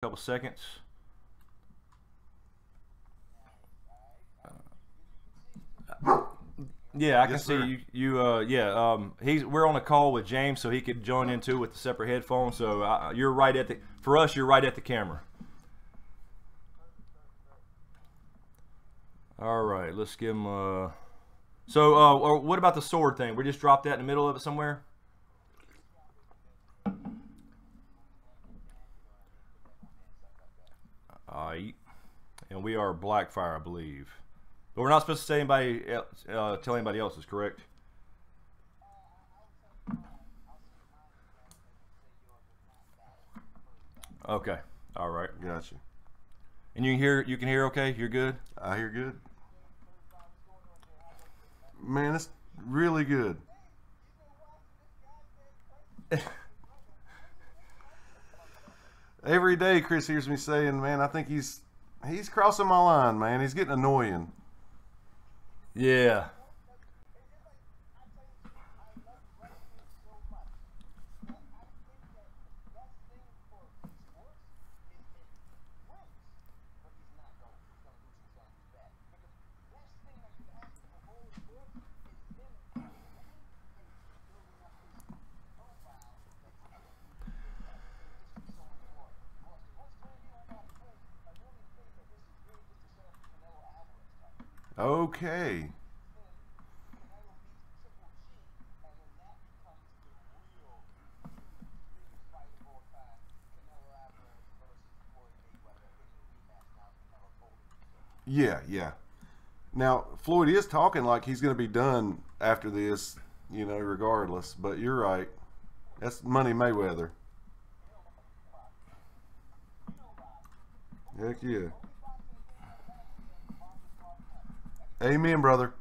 couple seconds. Yeah, I can see you. We're on a call with James, so he could join in too with the separate headphones. So you're right at the. For us, you're right at the camera. All right, let's give him. Or what about the sword thing? We just dropped that in the middle of it somewhere. Alright, and we are Blackfire, I believe. But we're not supposed to say anybody else, tell anybody else, is correct? Okay, all right, gotcha. And you can hear, okay? You're good. I hear good. Man, it's really good. Every day, Chris hears me saying, "Man, I think he's crossing my line, man. He's getting annoying." Yeah. Okay. Yeah, yeah. Now, Floyd is talking like he's going to be done after this, you know, regardless. But you're right. That's Money Mayweather. Heck yeah. Amen, brother.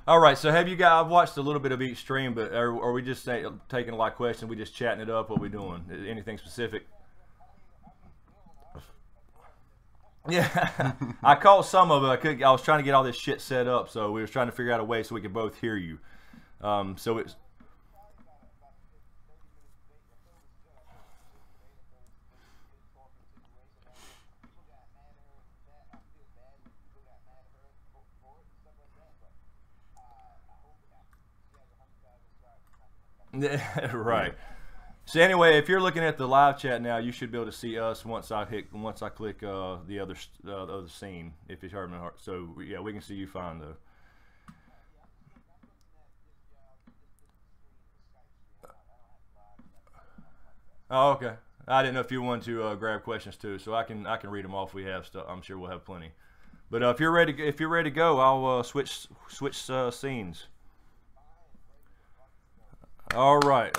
All right, so have you guys? I've watched a little bit of each stream, but are we just taking a lot of questions? We just chatting it up? What we doing? Anything specific? Yeah, I caught some of it. I was trying to get all this shit set up, so we was trying to figure out a way so we could both hear you. So it's. Right. So anyway, if you're looking at the live chat now, you should be able to see us once I click the other scene. If it's hard, so yeah, we can see you fine though. Oh, okay. I didn't know if you wanted to grab questions too, so I can read them off. We have stuff. I'm sure we'll have plenty. But if you're ready to go, I'll switch scenes. All right.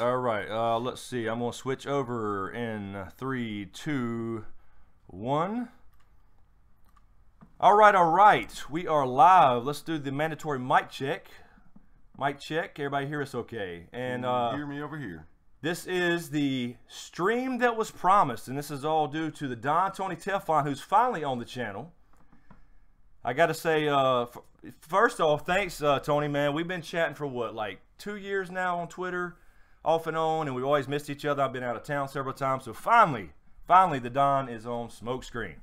Let's see. I'm gonna switch over in 3, 2, 1. All right. We are live. Let's do the mandatory mic check. Mic check. Everybody hear us okay? And hear me over here. This is the stream that was promised, and this is all due to the Don Tony Teflon, who's finally on the channel. I got to say, first off, thanks, Tony, man. We've been chatting for what, like 2 years now on Twitter, off and on, and we've always missed each other. I've been out of town several times, so finally, the Don is on Smokescreen.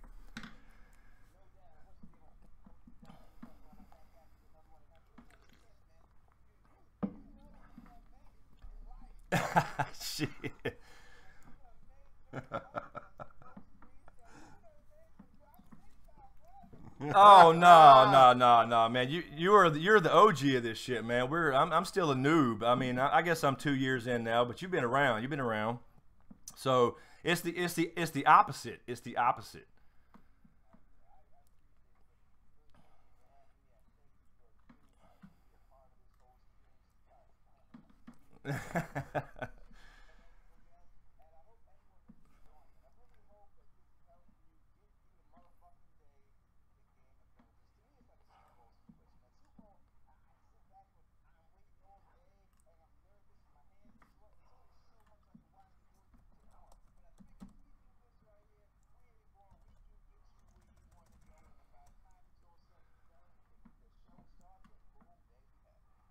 Shit. Oh no, man! You're the OG of this shit, man. I'm still a noob. I mean, I guess I'm 2 years in now, but you've been around. So it's the opposite. It's the opposite.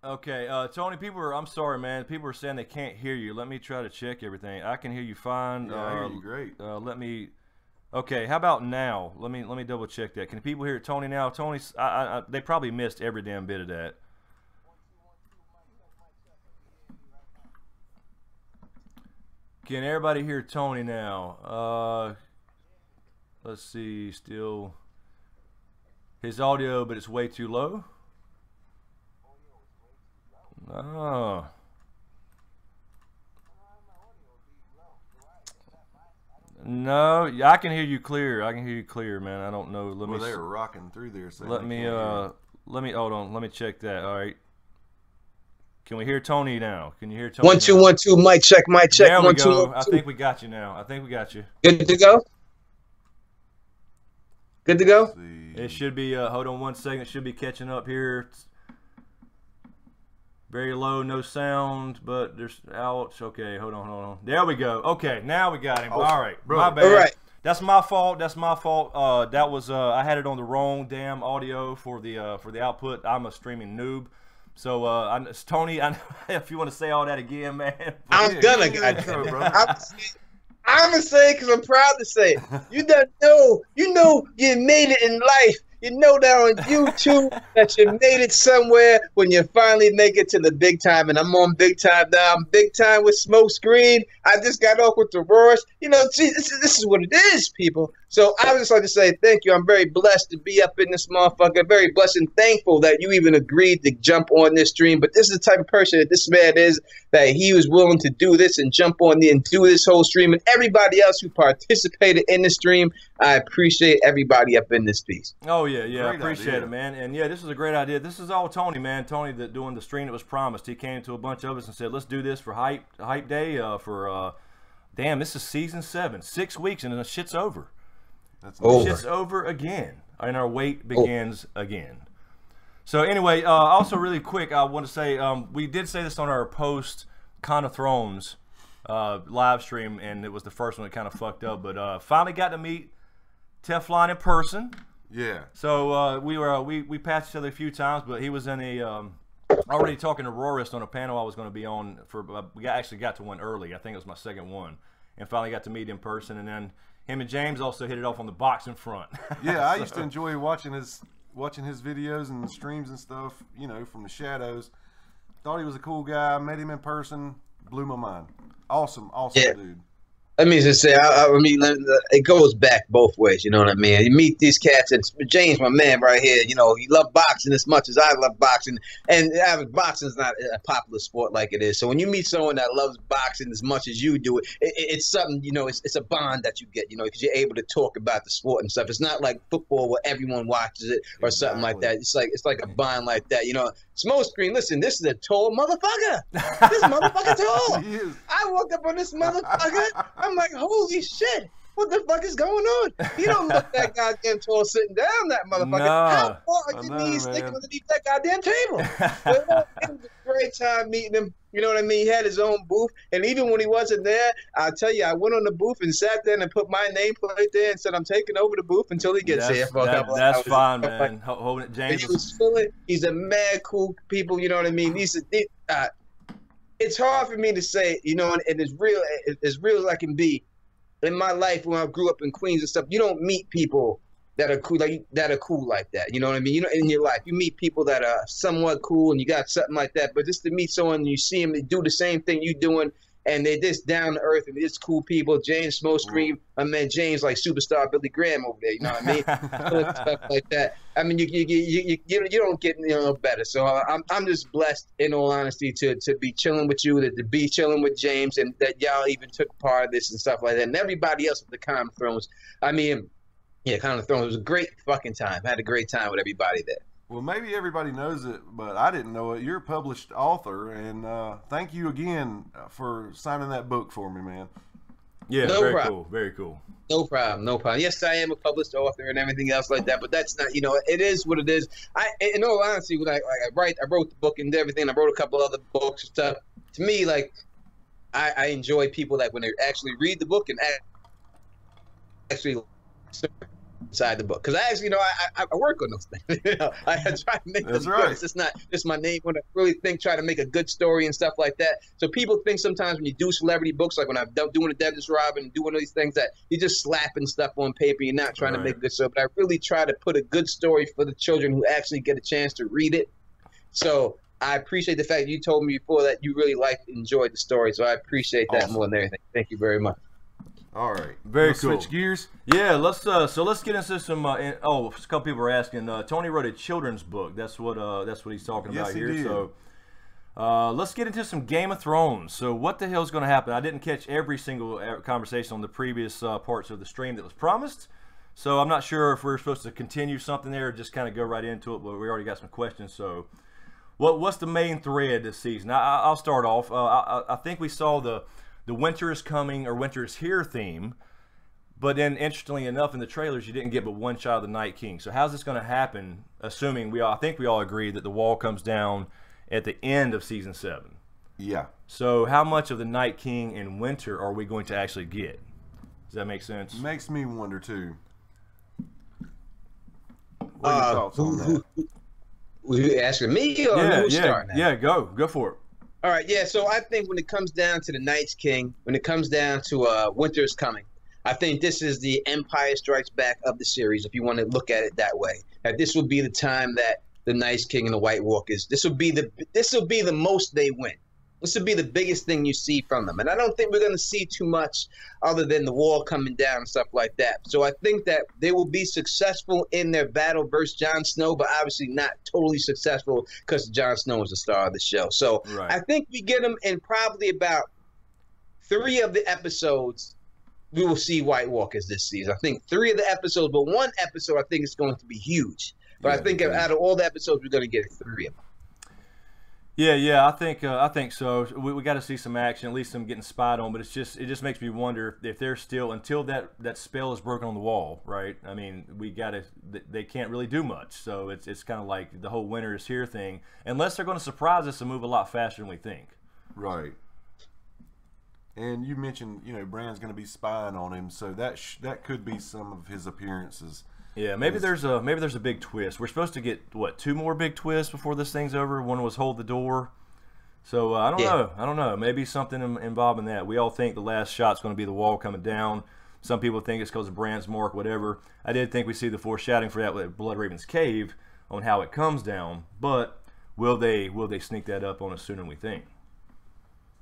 Okay, Tony, I'm sorry, man. People are saying they can't hear you. Let me try to check everything. I can hear you fine. Yeah, I hear you great. Okay, how about now? Let me double check that. Can people hear Tony now? Tony, they probably missed every damn bit of that. Can everybody hear Tony now? Let's see, still his audio, but it's way too low. Oh. No, I can hear you clear. I can hear you clear, man. I don't know. Well, they were rocking through there. So let me hold on. Let me check that. All right. Can we hear Tony now? Can you hear Tony? 1 2 1 2. Mic check. Mic check. There we 1 go. 2 1 2. I think we got you now. I think we got you. Good to go. Good to go. It should be. Hold on 1 second. It should be catching up here. It's very low, no sound, but there's ouch. Okay, hold on. There we go. Okay, now we got him. All right, bro. My bad. All right. That's my fault. That was I had it on the wrong damn audio for the output. I'm a streaming noob. So Tony, if you want to say all that again, man. I'm gonna say it because I'm proud to say it. You don't know. You know you made it in life. You know that on YouTube that you made it somewhere when you finally make it to the big time. And I'm on big time now. I'm big time with Smokescreen. I just got off with the Roars. You know, gee, this is what it is, people. So I would just like to say thank you. I'm very blessed to be up in this motherfucker. Very blessed and thankful that you even agreed to jump on this stream. But this is the type of person that this man is, that he was willing to do this and jump on the and do this whole stream. And everybody else who participated in the stream, I appreciate everybody up in this piece. Oh, yeah, I Great appreciate idea. it, man. And yeah, this is a great idea. This is all Tony, man. Tony that doing the stream that was promised. He came to a bunch of us and said, let's do this for hype day damn, this is season 7. 6 weeks and the shit's over. That's over. Shit's over again. And our wait begins again. So anyway, also really quick, I want to say, we did say this on our post Con of Thrones live stream, and it was the first one that kind of fucked up, but finally got to meet Teflon in person. Yeah. So we passed each other a few times, but he was in a already talking to Rorist on a panel I was going to be on for. We actually got to one early. I think it was my second one, and finally got to meet in person. And then him and James also hit it off on the boxing front. Yeah, I used to enjoy watching his videos and streams and stuff. You know, from the shadows. Thought he was a cool guy. Met him in person. Blew my mind. Awesome dude. Let me just say, I mean, it goes back both ways. You know what I mean? You meet these cats, and James, my man, right here. You know, he loved boxing as much as I love boxing, and boxing is not a popular sport like it is. So when you meet someone that loves boxing as much as you do, it's something. You know, it's a bond that you get. You know, because you're able to talk about the sport and stuff. It's not like football where everyone watches it or something like that. It's like a bond like that. You know, Smokescreen. Listen, this is a tall motherfucker. This motherfucker tall. He is. I walked up on this motherfucker. I'm like, holy shit, what the fuck is going on? You don't look that goddamn tall sitting down, that motherfucker. Nah, How far are your knees sticking underneath that goddamn table? But, it was a great time meeting him. You know what I mean? He had his own booth. And even when he wasn't there, I'll tell you, I went on the booth and sat there and put my nameplate there and said, I'm taking over the booth until he gets here. That's fine, man. Holding it, James. He was feeling, he's a mad cool people, you know what I mean? It's hard for me to say, you know, and it's real as I can be. In my life, when I grew up in Queens and stuff, you don't meet people that are cool like that. You know what I mean? You know, in your life, you meet people that are somewhat cool and you got something like that. But just to meet someone and you see them, they do the same thing you doing, and they're just down to earth and they're just cool people. James Smokescreen, I mean James like superstar Billy Graham over there. You know what I mean? Stuff like that. I mean, you don't get no better. So I'm just blessed, in all honesty, to be chilling with you, to be chilling with James, and that y'all even took part of this and stuff like that, and everybody else at the Con of Thrones. I mean, yeah, Con of Thrones was a great fucking time. I had a great time with everybody there. Well, maybe everybody knows it, but I didn't know it. You're a published author, and thank you again for signing that book for me, man. Yeah, No very problem. cool, very cool. No problem. Yes, I am a published author and everything else like that, but that's not, you know, it is what it is. In all honesty, when I wrote the book and everything, I wrote a couple other books and stuff. To me, like, I enjoy people like when they actually read the book and actually. inside the book. Because I actually, I work on those things. I try to make That's them right. good. It's not just my name. When I really try to make a good story and stuff like that. So people think sometimes when you do celebrity books, like when I'm doing a Dennis Rodman and doing these things, that you're just slapping stuff on paper. You're not trying to make a good story. But I really try to put a good story for the children who actually get a chance to read it. So I appreciate the fact you told me before that you really liked and enjoyed the story. So I appreciate that more than anything. Thank you very much. All right. Very cool. Switch gears. Yeah, let's get into some. A couple people are asking. Tony wrote a children's book. That's what he's talking about here. Did. So let's get into some Game of Thrones. So what the hell is going to happen? I didn't catch every single conversation on the previous parts of the stream that was promised. So I'm not sure if we're supposed to continue something there or just kind of go right into it. But we already got some questions. So what's the main thread this season? I'll start off. I think we saw the winter is coming or winter is here theme, but then interestingly enough in the trailers you didn't get but one shot of the Night King. So how's this going to happen, assuming I think we all agree that the wall comes down at the end of season 7? Yeah. So how much of the Night King in winter are we going to actually get? Does that make sense? Makes me wonder too. What are your thoughts on that? Were you asking me or who's starting? Yeah, go for it. All right, yeah. So I think when it comes down to the Night's King, when it comes down to Winter is Coming, I think this is the Empire Strikes Back of the series, if you want to look at it that way. That this will be the time that the Night's King and the White Walkers. This will be the most they win. This will be the biggest thing you see from them. And I don't think we're going to see too much other than the wall coming down and stuff like that. So I think that they will be successful in their battle versus Jon Snow, but obviously not totally successful because Jon Snow is the star of the show. So I think we get them in probably about 3 of the episodes. We will see White Walkers this season. I think 3 of the episodes, but 1 episode I think is going to be huge. But I think out of all the episodes, we're going to get 3 of them. Yeah, I think so. We got to see some action, at least them getting spied on. But it just makes me wonder if they're still, until that spell is broken on the wall, right? I mean, they can't really do much. So it's kind of like the whole winter is here thing, unless they're going to surprise us and move a lot faster than we think. Right. And you mentioned, Bran's going to be spying on him, so that could be some of his appearances. Yeah, maybe there's a big twist. We're supposed to get 2 more big twists before this thing's over. One was hold the door. So I don't know. Maybe something involving that. We all think the last shot's going to be the wall coming down. Some people think it's because of Bran's mark, whatever. I did think we see the foreshadowing for that with Blood Raven's cave on how it comes down. But will they sneak that up on us sooner than we think?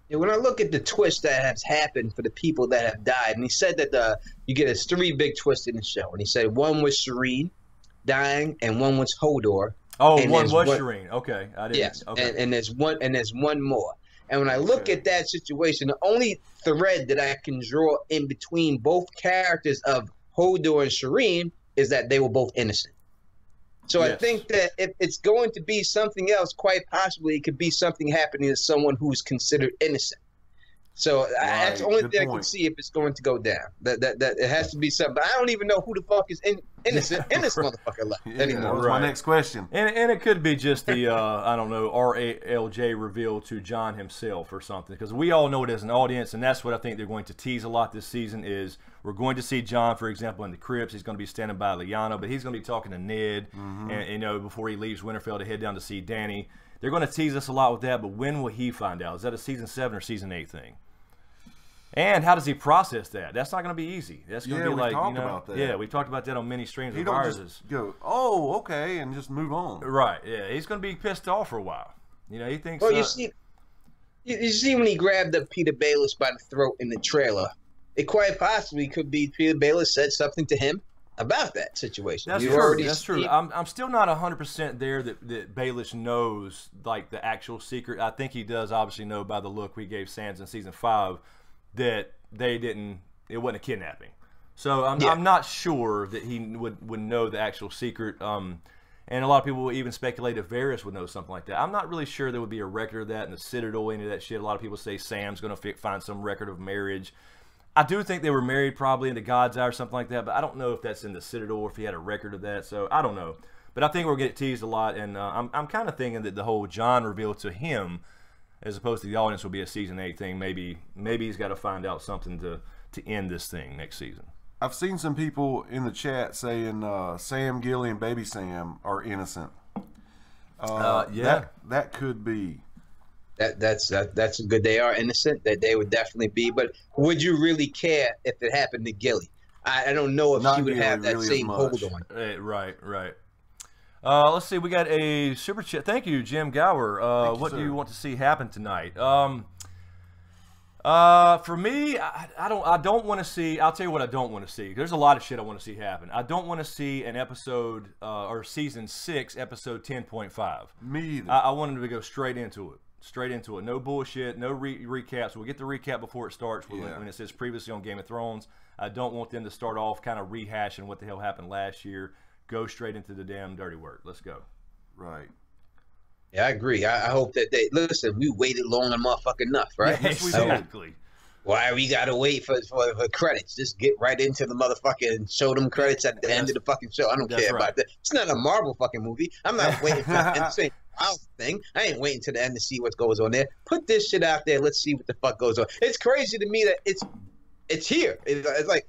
Yeah, when I look at the twist that has happened for the people that have died, and he said that you get 3 big twists in the show, and he said one was Shireen dying, and one was Hodor. Oh, one was Shireen. Okay, I didn't. Yes, okay. and there's one more. And when I look at that situation, the only thread that I can draw in between both characters of Hodor and Shireen is that they were both innocent. So I think that if it's going to be something else, quite possibly it could be something happening to someone who's considered innocent. So that's the only thing I can see if it's going to go down. That it has to be something. But I don't even know who the fuck is innocent in this motherfucker left anymore. That was my next question. And it could be just the I don't know, RALJ reveal to John himself or something, because we all know it as an audience, and that's what I think they're going to tease a lot this season. Is we're going to see John, for example, in the crypts. He's going to be standing by Lyanna, but he's going to be talking to Ned, and before he leaves Winterfell to head down to see Dany. They're going to tease us a lot with that, but when will he find out? Is that a season 7 or season 8 thing? And how does he process that? That's not going to be easy. That's going to be like, about that. Yeah, we've talked about that on many streams He of don't ours. just go, oh, okay, and just move on. Right, yeah. He's going to be pissed off for a while. He thinks... Well, you see when he grabbed up Peter Baelish by the throat in the trailer, it quite possibly could be Peter Baelish said something to him about that situation. That's true. I'm still not 100% there that Baelish knows, like, the actual secret. I think he does obviously know by the look we gave Sansa in season 5 that it wasn't a kidnapping. So I'm not sure that he would know the actual secret. And a lot of people will even speculate if Varys would know something like that. I'm not really sure there would be a record of that in the Citadel, any of that shit. A lot of people say Sam's going to find some record of marriage. I do think they were married probably in the God's Eye or something like that, but I don't know if that's in the Citadel or if he had a record of that. So I don't know. But I think we'll get teased a lot, and I'm kind of thinking that the whole John reveal to him, as opposed to the audience, will be a season 8 thing. Maybe he's got to find out something to end this thing next season. I've seen some people in the chat saying Sam, Gilly, and Baby Sam are innocent. Yeah, that could be. That's a good. They are innocent. That they would definitely be. But would you really care if it happened to Gilly? I don't know if Not she would Gilly have that really same as hold much. on. Right. Let's see. We got a super chat. Thank you, Jim Gower. What do you want to see happen tonight? For me, I don't want to see. I'll tell you what I don't want to see. There's a lot of shit I want to see happen. I don't want to see an episode or season 6, episode 10.5. Me either. I wanted to go straight into it. No bullshit. No recaps. We'll get the recap before it starts when it says previously on Game of Thrones. I don't want them to start off kind of rehashing what the hell happened last year. Go straight into the damn dirty work. Let's go. Right. Yeah, I agree. I hope that they listen. We waited long and motherfucking enough, right? Yeah, exactly. Why we gotta wait for credits? Just get right into the motherfucking show them credits at the end of the fucking show. I don't care about that. It's not a Marvel fucking movie. I'm not waiting for the end to say thing. I ain't waiting to the end to see what goes on there. Put this shit out there. Let's see what the fuck goes on. It's crazy to me that it's here. It's like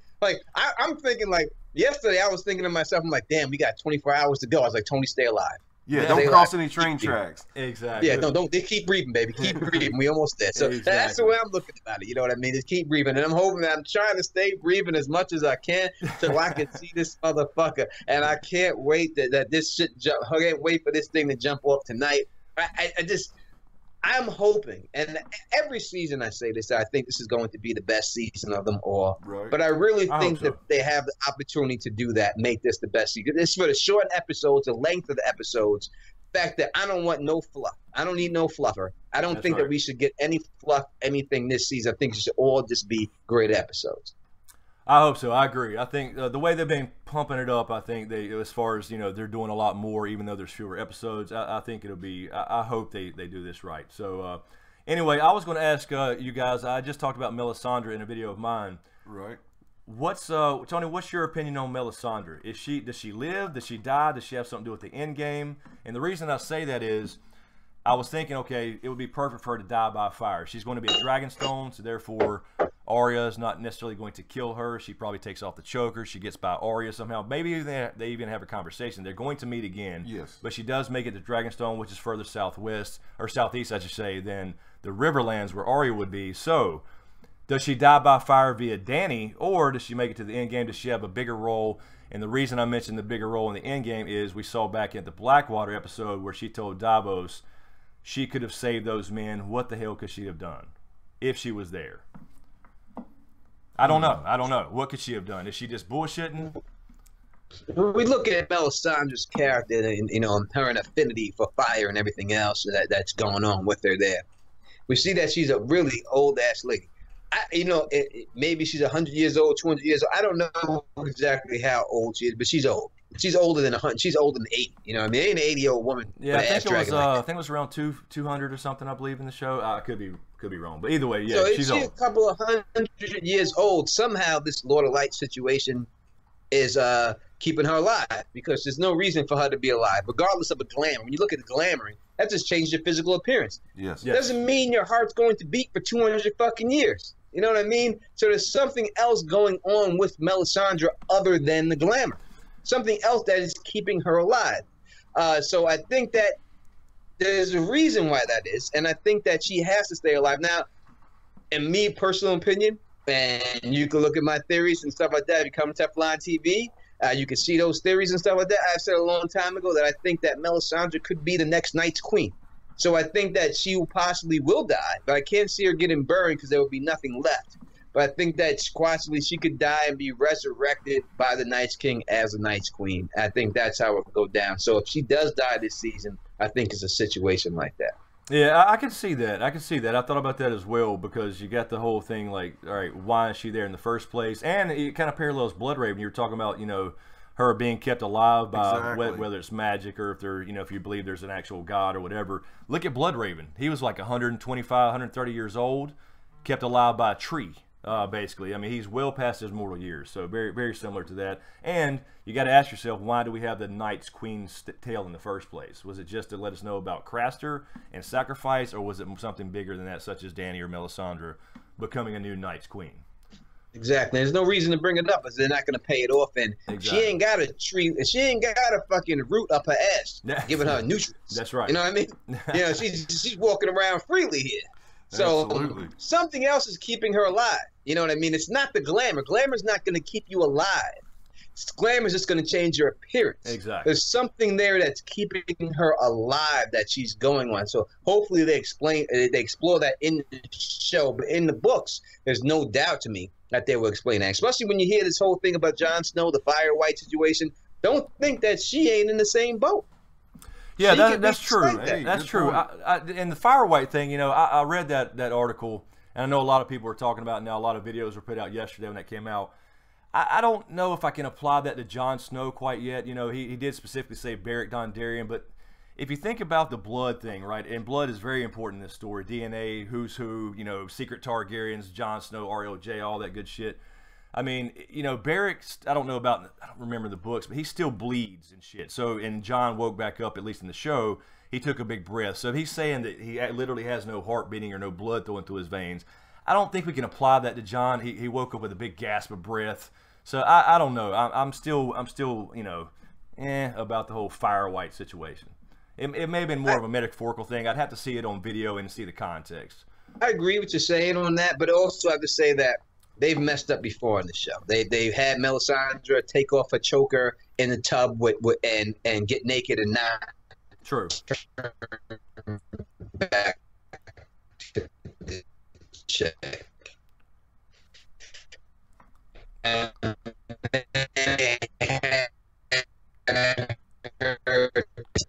I'm thinking like yesterday. I was thinking to myself, I'm like, damn, we got 24 hours to go. I was like, Tony, stay alive. Yeah, don't cross any train tracks. Exactly. Yeah, don't. They keep breathing, baby. Keep breathing. We almost there. So that's the way I'm looking at it. You know what I mean? Just keep breathing, and I'm hoping that I'm trying to stay breathing as much as I can till I can see this motherfucker. And I can't wait that this shit jump. I can't wait for this thing to jump off tonight. I'm hoping, and every season I say this, I think this is going to be the best season of them all. Right. But I really think so. that they have the opportunity to do that, make this the best season. It's for the short episodes, the length of the episodes. The fact that I don't want no fluff. I don't need no fluffer. I don't think that we should get any fluff, anything this season. I think it should all just be great episodes. I hope so. I agree. I think the way they've been pumping it up, I think as far as they're doing a lot more, even though there's fewer episodes. I think it'll be. I hope they do this right. So anyway, I was going to ask you guys. I just talked about Melisandre in a video of mine. Right. Tony? What's your opinion on Melisandre? Does she live? Does she die? Does she have something to do with the end game? And the reason I say that is, I was thinking, okay, it would be perfect for her to die by fire. She's going to be a Dragonstone, so therefore Arya is not necessarily going to kill her. She probably takes off the choker. She gets by Arya somehow. Maybe they even have a conversation. They're going to meet again. Yes. But she does make it to Dragonstone, which is further southwest, or southeast, I should say, than the Riverlands where Arya would be. So does she die by fire via Dany, or does she make it to the end game? Does she have a bigger role? And the reason I mentioned the bigger role in the end game is we saw back at the Blackwater episode where she told Davos she could have saved those men. What the hell could she have done if she was there? I don't know. What could she have done? Is she just bullshitting? We look at Melisandre's character and her affinity for fire and everything else that's going on with her there. We see that she's a really old ass lady. Maybe she's 100 years old, 200 years old. I don't know exactly how old she is, but she's old. She's older than 100. She's older than 80. You know what I mean? Ain't an 80-year-old woman. Yeah, I think it was around 200 or something, I believe, in the show. I could be wrong, but either way, yeah, so she's if she's old. a couple of 100 years old, somehow this Lord of Light situation is keeping her alive, because there's no reason for her to be alive, regardless of the glamour. When you look at the glamoring, that just changes your physical appearance. Yes. It doesn't mean your heart's going to beat for 200 fucking years. You know what I mean? So there's something else going on with Melisandre other than the glamour. Something else that is keeping her alive. So I think that there's a reason why that is, and I think that she has to stay alive. Now, in me, personal opinion, and you can look at my theories and stuff like that. If you come to Teflon TV, you can see those theories and stuff like that. I said a long time ago that I think that Melisandre could be the next Night's Queen. So I think that she possibly will die, but I can't see her getting burned because there will be nothing left. But I think that possibly she could die and be resurrected by the Night's King as a Night's Queen. I think that's how it will go down. So if she does die this season, I think it's a situation like that. Yeah, I can see that. I thought about that as well, because you got the whole thing like, all right, why is she there in the first place? And it kind of parallels Bloodraven. You were talking about, her being kept alive by whether it's magic or if they're, if you believe there's an actual god or whatever. Look at Bloodraven. He was like 125, 130 years old, kept alive by a tree, basically. I mean, he's well past his mortal years, so very, very similar to that. And you got to ask yourself, why do we have the Night's Queen's tale in the first place? Was it just to let us know about Craster and sacrifice, or was it something bigger than that, such as Dany or Melisandre becoming a new Night's Queen? Exactly. There's no reason to bring it up, because they're not going to pay it off, and she Exactly. ain't got a tree. She ain't got a fucking root up her ass, giving her nutrients. That's right. You know what I mean? You know, she's walking around freely here. So Absolutely. something else is keeping her alive. You know what I mean? It's not the glamour. Glamour's not going to keep you alive. Glamour's just going to change your appearance. Exactly. There's something there that's keeping her alive that she's going on. So hopefully they explore that in the show. But in the books, there's no doubt to me that they will explain that. Especially when you hear this whole thing about Jon Snow, the Fire White situation. Don't think that she ain't in the same boat. Yeah, that's true. Like that. That's true. And the Fire White thing, you know, I read that article, and I know a lot of people are talking about it now. A lot of videos were put out yesterday when that came out. I don't know if I can apply that to Jon Snow quite yet. You know, he did specifically say Beric Dondarrion, but if you think about the blood thing, right, and blood is very important in this story. DNA, who's who, you know, secret Targaryens, Jon Snow, RLJ, all that good shit. I mean, you know, Beric, I don't remember the books, but he still bleeds and shit. So, and Jon woke back up, at least in the show, he took a big breath. So if he's saying that he literally has no heart beating or no blood flowing through his veins, I don't think we can apply that to Jon. He woke up with a big gasp of breath. So I don't know. I'm still you know, about the whole Fire White situation. It may have been more of a metaphorical thing. I'd have to see it on video and see the context. I agree with you saying on that, but also I have to say that they've messed up before in the show. They had Melisandre take off a choker in the tub and get naked and not True. back to the check.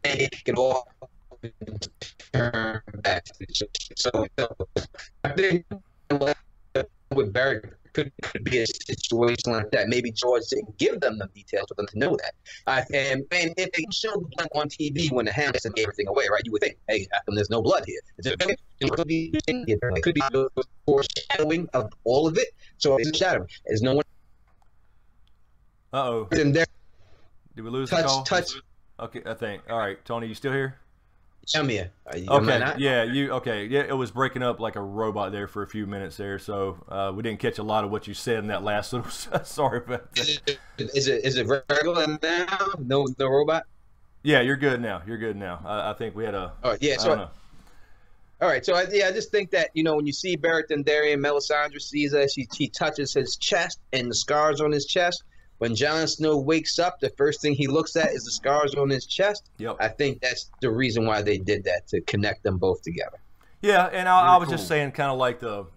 Take it off and turn back to the check. So I think with Barry could be a situation like that. Maybe George didn't give them the details for them to know that. And if they showed the blood on TV when the Hamilton gave everything away, right? You would think, hey, how come there's no blood here? It could be a foreshadowing of all of it. So it's a shadow. There's no one. Uh-oh. In there. Did we lose the call? Touch. Okay, I think. All right, Tony, you still here? I'm here. Okay. Yeah, okay. Yeah, it was breaking up like a robot there for a few minutes there, so we didn't catch a lot of what you said in that last little. Sorry about that. Is it regular now? No robot. Yeah, you're good now. You're good now. I think we had a. Oh yeah. So. All right. So I just think that, you know, when you see Beric Dondarrion, Melisandre sees her, she touches his chest and the scars on his chest. When Jon Snow wakes up, the first thing he looks at is the scars on his chest. Yep. I think that's the reason why they did that, to connect them both together. Yeah, and I was just saying, kind of like the,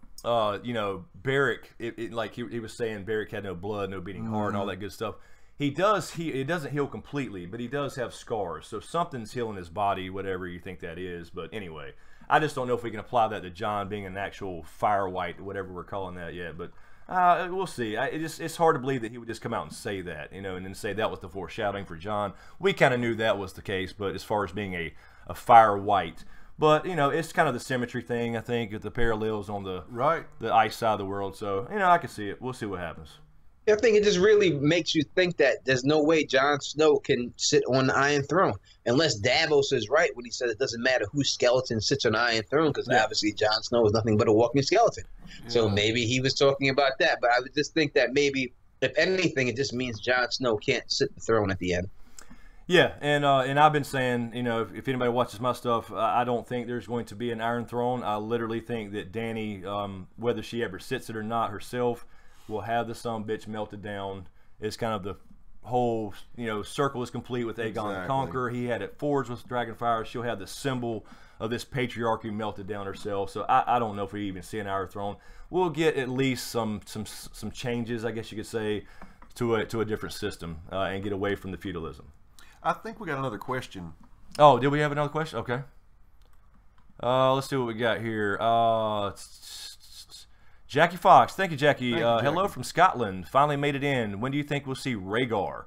you know, Beric. Like he was saying, Beric had no blood, no beating heart, and all that good stuff. It doesn't heal completely, but he does have scars. So something's healing his body, whatever you think that is. But anyway, I just don't know if we can apply that to Jon being an actual Fire White, whatever we're calling that yet. But we'll see. It's hard to believe that he would just come out and say that, you know, and then say that was the foreshadowing for Jon. We kind of knew that was the case, but as far as being a Fire White, but you know, it's kind of the symmetry thing. I think with the parallels on the ice side of the world. So you know, I can see it. We'll see what happens. I think it just really makes you think that there's no way Jon Snow can sit on the Iron Throne, unless Davos is right when he said it doesn't matter whose skeleton sits on the Iron Throne, because obviously Jon Snow is nothing but a walking skeleton. Yeah. So maybe he was talking about that, but I would just think that maybe, if anything, it just means Jon Snow can't sit the throne at the end. Yeah, and I've been saying, you know, if anybody watches my stuff, I don't think there's going to be an Iron Throne. I literally think that Dany, whether she ever sits it or not herself, will have the sumbitch melted down. It's kind of the whole, you know, circle is complete with Aegon the Conqueror. He had it forged with Dragonfire. She'll have the symbol of this patriarchy melted down herself. So I don't know if we even see an Iron Throne. We'll get at least some changes, I guess you could say, to a different system and get away from the feudalism. I think we got another question. Oh, did we have another question? Okay. Let's see what we got here. Jackie Fox. Thank you, Jackie. Hello from Scotland. Finally made it in. When do you think we'll see Rhaegar?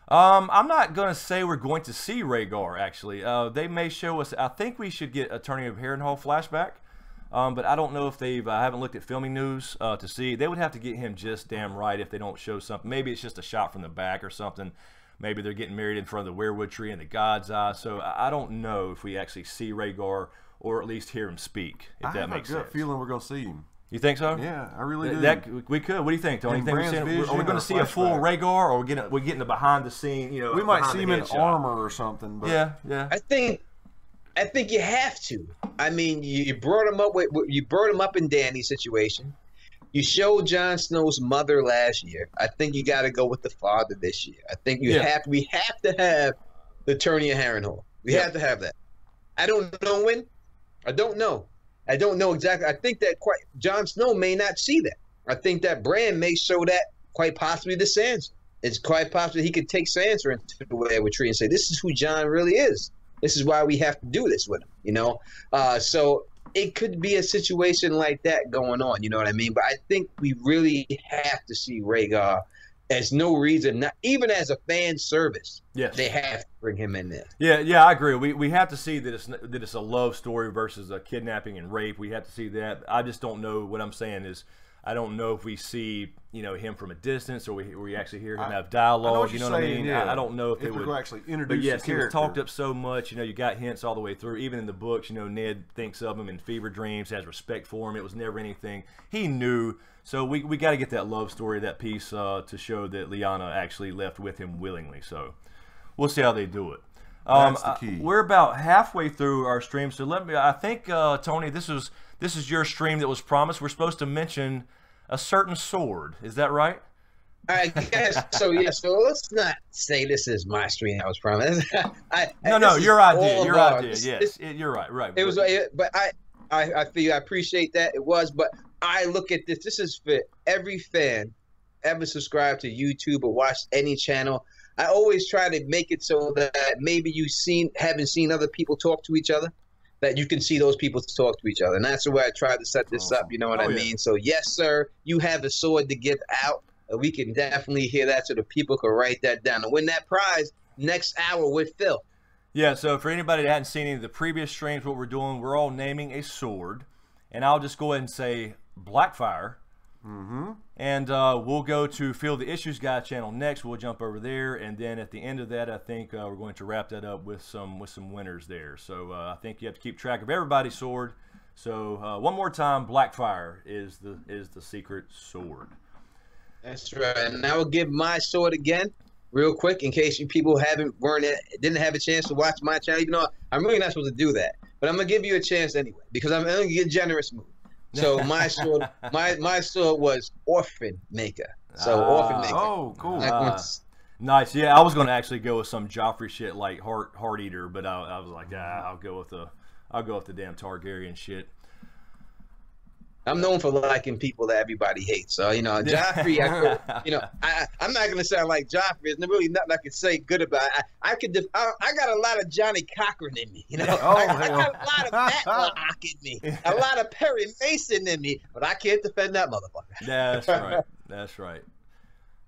I'm not going to say we're going to see Rhaegar, actually. They may show us. I think we should get Attorney of Harrenhal flashback. But I don't know if they've. I haven't looked at filming news to see. They would have to get him just damn right if they don't show something. Maybe it's just a shot from the back or something. Maybe they're getting married in front of the weirwood tree and the God's Eye. So I don't know if we actually see Rhaegar or at least hear him speak, if that makes sense. I have a gut feeling we're going to see him. You think so? Yeah, I really do. That we could. What do you think, Tony? In You think Brand's are we going to see a full flashback. Rhaegar, or we're getting the behind the scene? You know, We might behind see him the in headshot? armor or something. But Yeah. I think you have to. I mean, you brought him up in Dany's situation. You showed Jon Snow's mother last year. I think you got to go with the father this year. I think we have to have the tourney of Harrenhal. We have to have that. I don't know when. I don't know exactly. I think that Jon Snow may not see that. I think that Bran may show that quite possibly to Sansa. It's quite possible he could take Sansa into the Weirwood Tree and say, "This is who Jon really is. This is why we have to do this with him." You know, so it could be a situation like that going on. You know what I mean? But I think we really have to see Rhaegar. There's no reason, not even as a fan service. Yes. They have to bring him in there. Yeah, I agree. We have to see that it's a love story versus a kidnapping and rape. We have to see that. I just don't know. What I'm saying is, I don't know if we see him from a distance, or we actually hear him have dialogue. You know what I mean? Yeah. I don't know if they would actually introduce. But yes, the he was character. talked up so much. You got hints all the way through. Even in the books, Ned thinks of him in fever dreams, has respect for him. It was never anything he knew. So we got to get that love story, that piece, to show that Lyanna actually left with him willingly. So we'll see how they do it. That's the key. We're about halfway through our stream, so I think Tony, this is your stream that was promised. We're supposed to mention a certain sword. Is that right? I guess so. Yeah. So let's not say this is my stream that was promised. No, your idea. Your idea. Yes, you're right. Right. It was, but I feel I appreciate that. It was, but I look at this. This is for every fan ever subscribed to YouTube or watched any channel. I always try to make it so that maybe haven't seen other people talk to each other, that you can see those people talk to each other. And that's the way I tried to set this up. You know what I mean? So yes, sir, you have a sword to give out. We can definitely hear that so the people can write that down and win that prize next hour with Phil. Yeah, so for anybody that hadn't seen any of the previous streams, what we're doing, we're all naming a sword. And I'll just go ahead and say Blackfire. Mm-hmm. And we'll go to Feel the Issues Guy channel next. We'll jump over there, and then at the end of that, I think we're going to wrap that up with some winners there. So I think you have to keep track of everybody's sword. So one more time, Blackfire is the secret sword. That's right. And I will give my sword again, real quick, in case you people didn't have a chance to watch my channel. Even though I'm really not supposed to do that, but I'm gonna give you a chance anyway because I'm gonna get generous mood. So my sword, my sword was Orphan Maker. So Orphan Maker. Oh, cool. Nice. Yeah, I was going to actually go with some Joffrey shit like Heart Eater, but I was like, I'll go with the damn Targaryen shit. I'm known for liking people that everybody hates. So, Joffrey, I'm not going to sound like Joffrey. There's really nothing I can say good about it. I got a lot of Johnny Cochran in me. I got a lot of Matlock in me. A lot of Perry Mason in me. But I can't defend that motherfucker. That's right. That's right.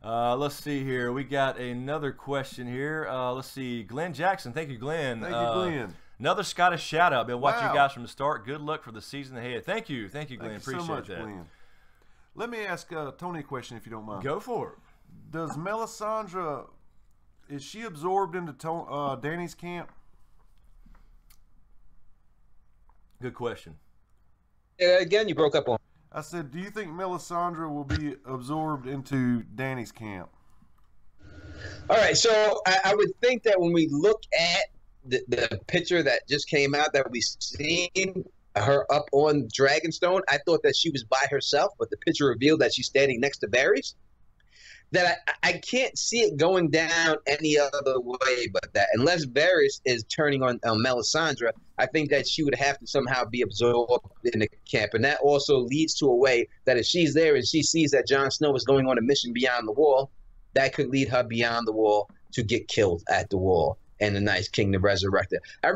Let's see here. We got another question here. Let's see. Glenn Jackson. Thank you, Glenn. Thank you, Glenn. Another Scottish shout out. Been watching Wow. you guys from the start. Good luck for the season ahead. Thank you, Glenn. Thank you Appreciate so much, that. Glenn. Let me ask Tony a question, if you don't mind. Go for it. Does Melisandre, is she absorbed into Dany's camp? Good question. Again, you broke up on. I said, do you think Melisandre will be absorbed into Dany's camp? All right, so I would think that when we look at the picture that just came out that we seen her up on Dragonstone, I thought that she was by herself, but the picture revealed that she's standing next to Varys. That I can't see it going down any other way but that. Unless Varys is turning on Melisandre, I think that she would have to somehow be absorbed in the camp. And that also leads to a way that if she's there and she sees that Jon Snow is going on a mission beyond the wall, that could lead her beyond the wall to get killed at the wall and the Night's King to resurrect her. I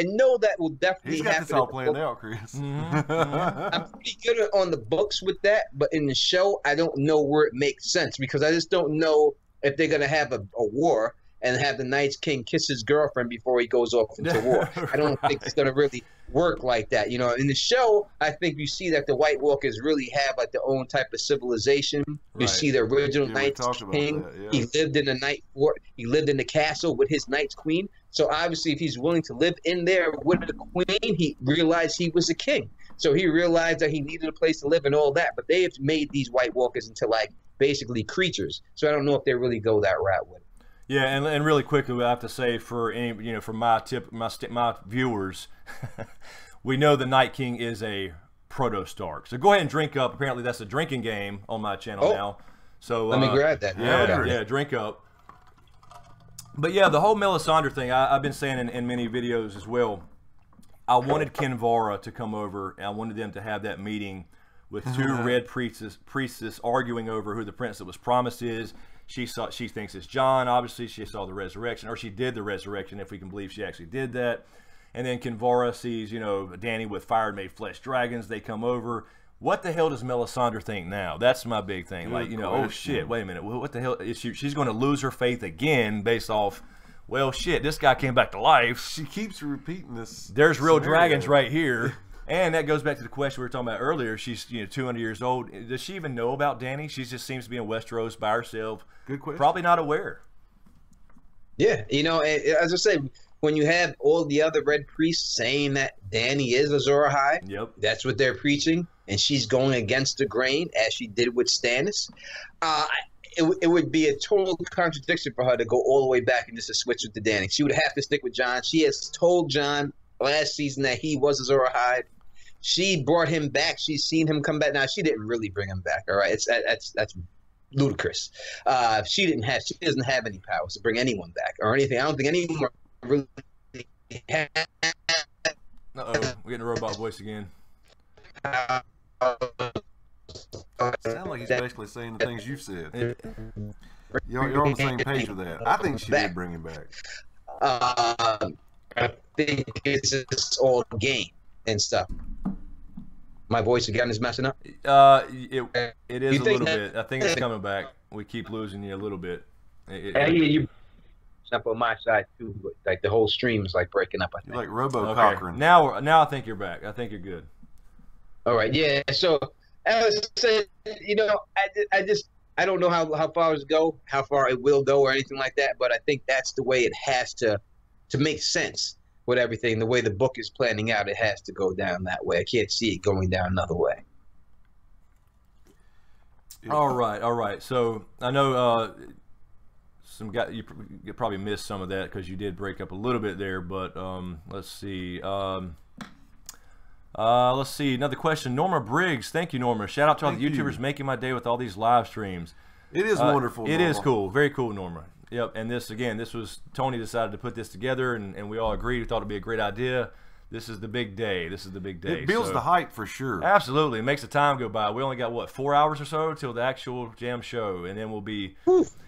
know that will definitely He's got happen. this all planned out, Chris. I'm pretty good on the books with that, but in the show, I don't know where it makes sense because I just don't know if they're going to have a war and have the Night's King kiss his girlfriend before he goes off into war. I don't think it's going to really work like that. In the show, I think you see that the White Walkers really have like their own type of civilization. You Right. see the original Yeah, we Night's talked about King. that, yeah. He lived in the Night Fort. He lived in the castle with his Night's Queen. So obviously, if he's willing to live in there with the Queen, he realized he was a king. So he realized that he needed a place to live and all that. But they have made these White Walkers into like basically creatures. So I don't know if they really go that route with it. Yeah, and really quickly, I have to say for any, for my viewers, we know the Night King is a Proto Stark. So go ahead and drink up. Apparently, that's a drinking game on my channel now. So let me grab that. Yeah, drink up. But yeah, the whole Melisandre thing, I've been saying in many videos as well. I wanted Kinvara to come over, and I wanted them to have that meeting with two red priestess arguing over who the prince that was promised is. She thinks it's Jon. Obviously, she saw the resurrection, or she did the resurrection, if we can believe she actually did that. And then Kinvara sees, Dany with fire-made flesh dragons. They come over. What the hell does Melisandre think now? That's my big thing. Good oh shit, wait a minute. What the hell is she? She's going to lose her faith again based off. Well, shit, this guy came back to life. She keeps repeating this. There's real dragons right here. And that goes back to the question we were talking about earlier. She's 200 years old. Does she even know about Dany? She just seems to be in Westeros by herself. Good question. Probably not aware. Yeah, as I said, when you have all the other red priests saying that Dany is Azor Ahai, yep, that's what they're preaching, and she's going against the grain as she did with Stannis. It would be a total contradiction for her to go all the way back and just to switch with the Dany. She would have to stick with Jon. She has told Jon last season that he was Azor Ahai. She brought him back. She's seen him come back. Now she didn't really bring him back. All right, that's ludicrous. She doesn't have any powers to bring anyone back or anything. I don't think anyone really has. We're getting a robot voice again. Sounds like he's basically saying the things you've said. You're on the same page with that. I think she did bring him back. I think it's just all game and stuff. My voice again is messing up. It is a little bit. I think it's coming back. We keep losing you a little bit. I hear you. Up on my side too, but like the whole stream is like breaking up. I think. You're like Robo Okay. Cochrane. Now I think you're back. I think you're good. All right, yeah. So as I said, I don't know how far it go, how far it will go, or anything like that. But I think that's the way it has to make sense with everything. The way the book is planning out, it has to go down that way. I can't see it going down another way. Yeah. All right. So I know some guy you probably missed some of that because you did break up a little bit there. But let's see. Let's see. Another question. Norma Briggs. Thank you, Norma. Shout out to all the YouTubers making my day with all these live streams. It is wonderful. It Norma. is cool. Very cool, Norma. Yep. And this was Tony decided to put this together, and we all agreed. We thought it'd be a great idea. This is the big day. It builds the hype for sure. Absolutely. It makes the time go by. We only got, what, 4 hours or so till the actual jam show, and then we'll be...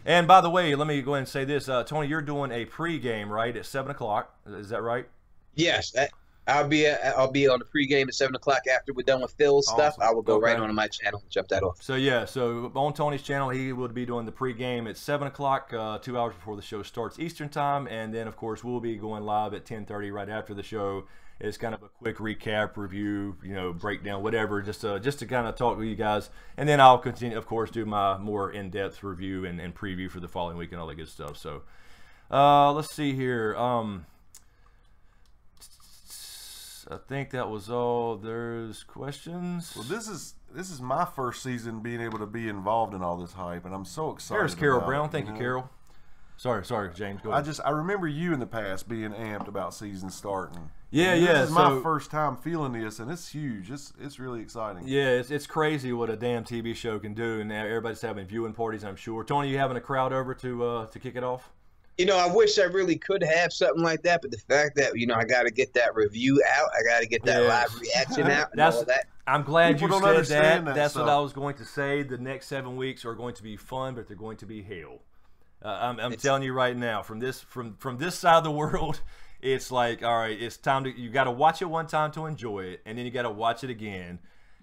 And by the way, let me go ahead and say this. Tony, you're doing a pregame, right, at 7 o'clock. Is that right? Yes. I'll be on the pregame at 7 o'clock after we're done with Phil's stuff. I will go right on my channel and jump that off. So, yeah. So, on Tony's channel, he will be doing the pregame at 7 o'clock, 2 hours before the show starts Eastern time. And then, of course, we'll be going live at 10:30 right after the show. It's kind of a quick recap, review, breakdown, whatever, just to kind of talk with you guys. And then I'll continue, of course, do my more in-depth review and preview for the following week and all that good stuff. So let's see here. I think that was all. There's questions. Well, this is my first season being able to be involved in all this hype, and I'm so excited. There's Carol about Brown. it, Thank you, Carol. Sorry, James. Go ahead. I remember you in the past being amped about season starting. Yeah. This is my first time feeling this, and it's huge. It's really exciting. Yeah, it's crazy what a damn TV show can do, and everybody's having viewing parties, I'm sure. Tony, you having a crowd over to kick it off? I wish I really could have something like that, but the fact that I got to get that review out, I got to get that live reaction out, and all that. I'm glad People you said that. That's stuff. what I was going to say. The next 7 weeks are going to be fun, but they're going to be hell. I'm telling you right now, from this side of the world, it's like, all right, it's time you got to watch it one time to enjoy it, and then you got to watch it again,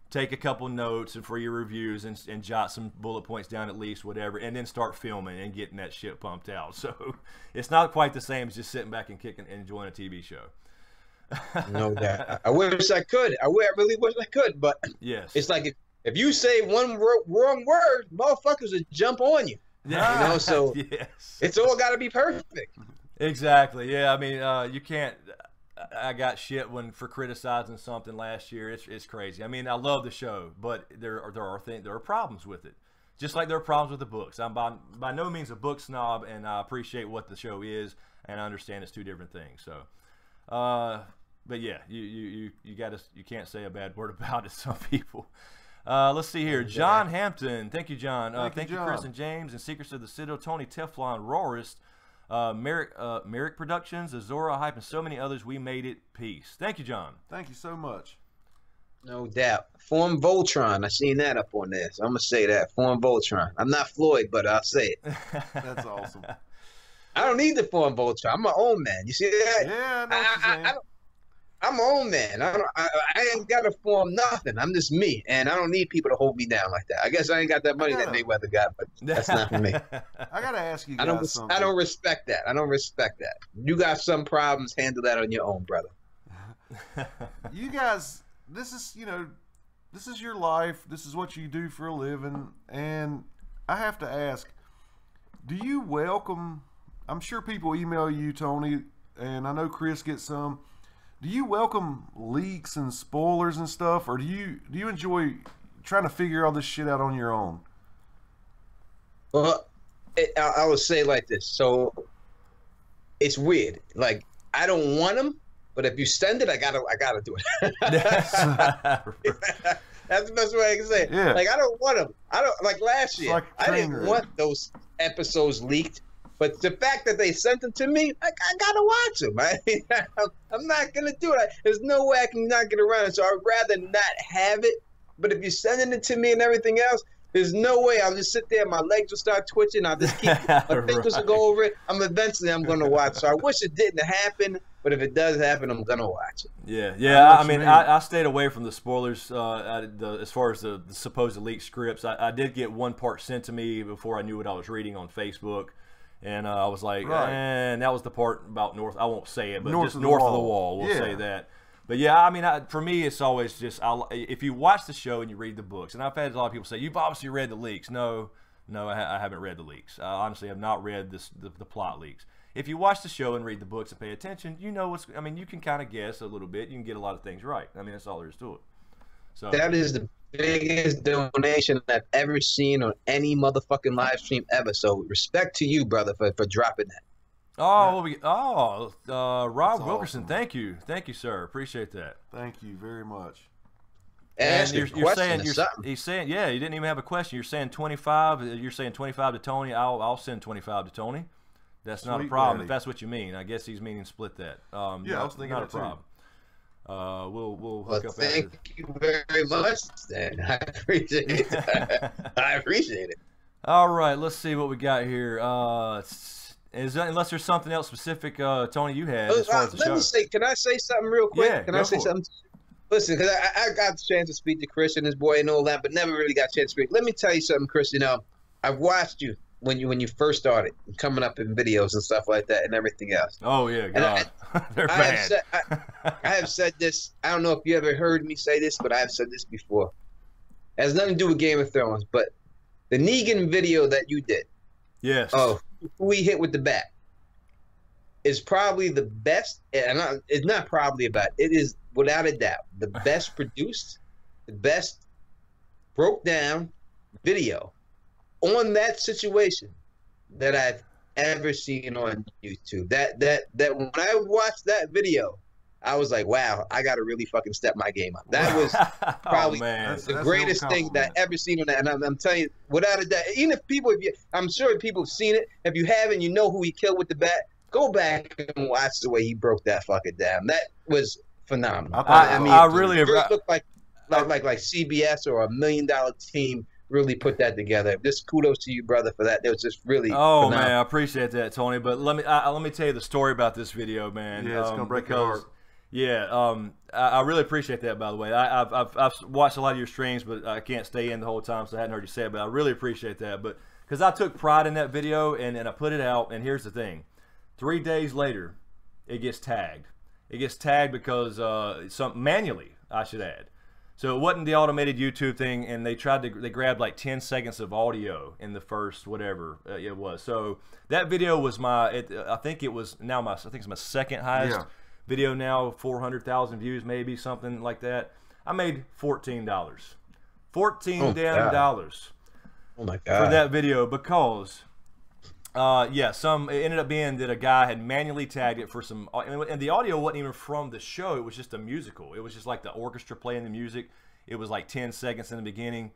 take a couple notes and for your reviews and jot some bullet points down at least, whatever, and then start filming and getting that shit pumped out. So it's not quite the same as just sitting back and kicking and enjoying a TV show. No doubt. I wish I could. I really wish I could, but yes, it's like if you say one wrong word, motherfuckers will jump on you. Yeah. So yes. It's all got to be perfect. Exactly. Yeah. I mean, you can't. I got shit for criticizing something last year. It's crazy. I mean, I love the show, but there are problems with it. Just like there are problems with the books. I'm by no means a book snob, and I appreciate what the show is, and I understand it's two different things. So, but yeah, you can't say a bad word about it. Some people. Let's see here. John Hampton. Thank you, John. Thank you, Chris and James, and Secrets of the Citadel, Tony, Teflon, Roarist, Merrick Productions, Azora Hype, and so many others. We made it. Peace. Thank you, John. Thank you so much. No doubt. Form Voltron. I seen that up on there. So I'm going to say that. Form Voltron. I'm not Floyd, but I'll say it. That's awesome. I don't need to form Voltron. I'm my own man. You see that? Yeah, I know what you're saying. I'm my own man. I ain't got to form nothing. I'm just me, and I don't need people to hold me down like that. I guess I ain't got that money that Mayweather got, but that's not for me. I got to ask you guys something. I don't respect that. I don't respect that. You got some problems. Handle that on your own, brother. You guys, this is your life. This is what you do for a living, and I have to ask, do you welcome? I'm sure people email you, Tony, and I know Chris gets some. Do you welcome leaks and spoilers and stuff, or do you enjoy trying to figure all this shit out on your own? Well, I would say like this. So it's weird. Like, I don't want them, but if you send it, I gotta do it. That's the best way I can say it. Yeah. Like, I don't want them. I don't like last year. Like I didn't want those episodes leaked. But the fact that they sent them to me, I gotta watch them. I'm not gonna do it. There's no way I can not get around it. So I'd rather not have it. But if you're sending it to me and everything else, there's no way I'll just sit there. My legs will start twitching. I'll just keep my fingers will go over it. Eventually I'm gonna watch. So I wish it didn't happen. But if it does happen, I'm gonna watch it. Yeah. I mean, I stayed away from the spoilers as far as the supposed leaked scripts. I did get one part sent to me before I knew what I was reading on Facebook. And I was like, and that was the part about North. I won't say it, but just north of the wall. We'll say that. But yeah, I mean, for me, it's always just if you watch the show and you read the books, and I've had a lot of people say, "You've obviously read the leaks." No, I haven't read the leaks. I honestly have not read the plot leaks. If you watch the show and read the books and pay attention, you know what's. I mean, you can kind of guess a little bit. You can get a lot of things right. I mean, that's all there is to it. So that is the biggest donation I've ever seen on any motherfucking live stream ever. So respect to you, brother, for dropping that. Rob Wilkerson, thank you, sir. Appreciate that. Thank you very much. And you're saying he's saying you didn't even have a question. You're saying 25. You're saying 25 to Tony. I'll send 25 to Tony. That's not a problem. Daddy. If that's what you mean, I guess he's meaning split that. I was thinking not a problem. We'll hook up. Thank you very much, then. I appreciate it. I appreciate it. All right, let's see what we got here. Unless there's something else specific, Tony, you had as far as the show. Can I say something real quick? Yeah, can I say something? Listen, because I got the chance to speak to Chris and his boy and all that, but never really got a chance to speak. Let me tell you something, Chris. I've watched you when you first started coming up in videos and stuff like that and everything else. Oh yeah, God, they're bad. I have said this. I don't know if you ever heard me say this, but I have said this before. It has nothing to do with Game of Thrones, but the Negan video that you did, yes, who he hit with the bat, is probably the best. And it's not probably about. It is without a doubt the best produced, the best broke down video on that situation that I've ever seen on YouTube. That when I watched that video, I was like, wow, I got to really fucking step my game up. That was probably the greatest thing that I've ever seen on that. And I'm telling you, without a doubt, even if I'm sure people have seen it. If you haven't, you know who he killed with the bat. Go back and watch the way he broke that fucking down. That was phenomenal. I really looked like CBS or $1 million team really put that together. Just kudos to you, brother, for that. It was just really phenomenal. Man, I appreciate that, Tony. But let me tell you the story about this video, man. Yeah, it's gonna break your heart. Yeah, I really appreciate that. By the way, I've watched a lot of your streams, but I can't stay in the whole time, so I hadn't heard you say it. But I really appreciate that. But because I took pride in that video and I put it out. And here's the thing: 3 days later, it gets tagged. It gets tagged because manually, I should add. So it wasn't the automated YouTube thing, and they grabbed like 10 seconds of audio in the first whatever it was. So that video was I think it's my second highest. Yeah. Video now 400,000 views, maybe something like that. I made $14. $14 damn dollars. Oh my God. For that video, because it ended up being that a guy had manually tagged it for some, and the audio wasn't even from the show. It was just a musical. It was just like the orchestra playing the music. It was like 10 seconds in the beginning.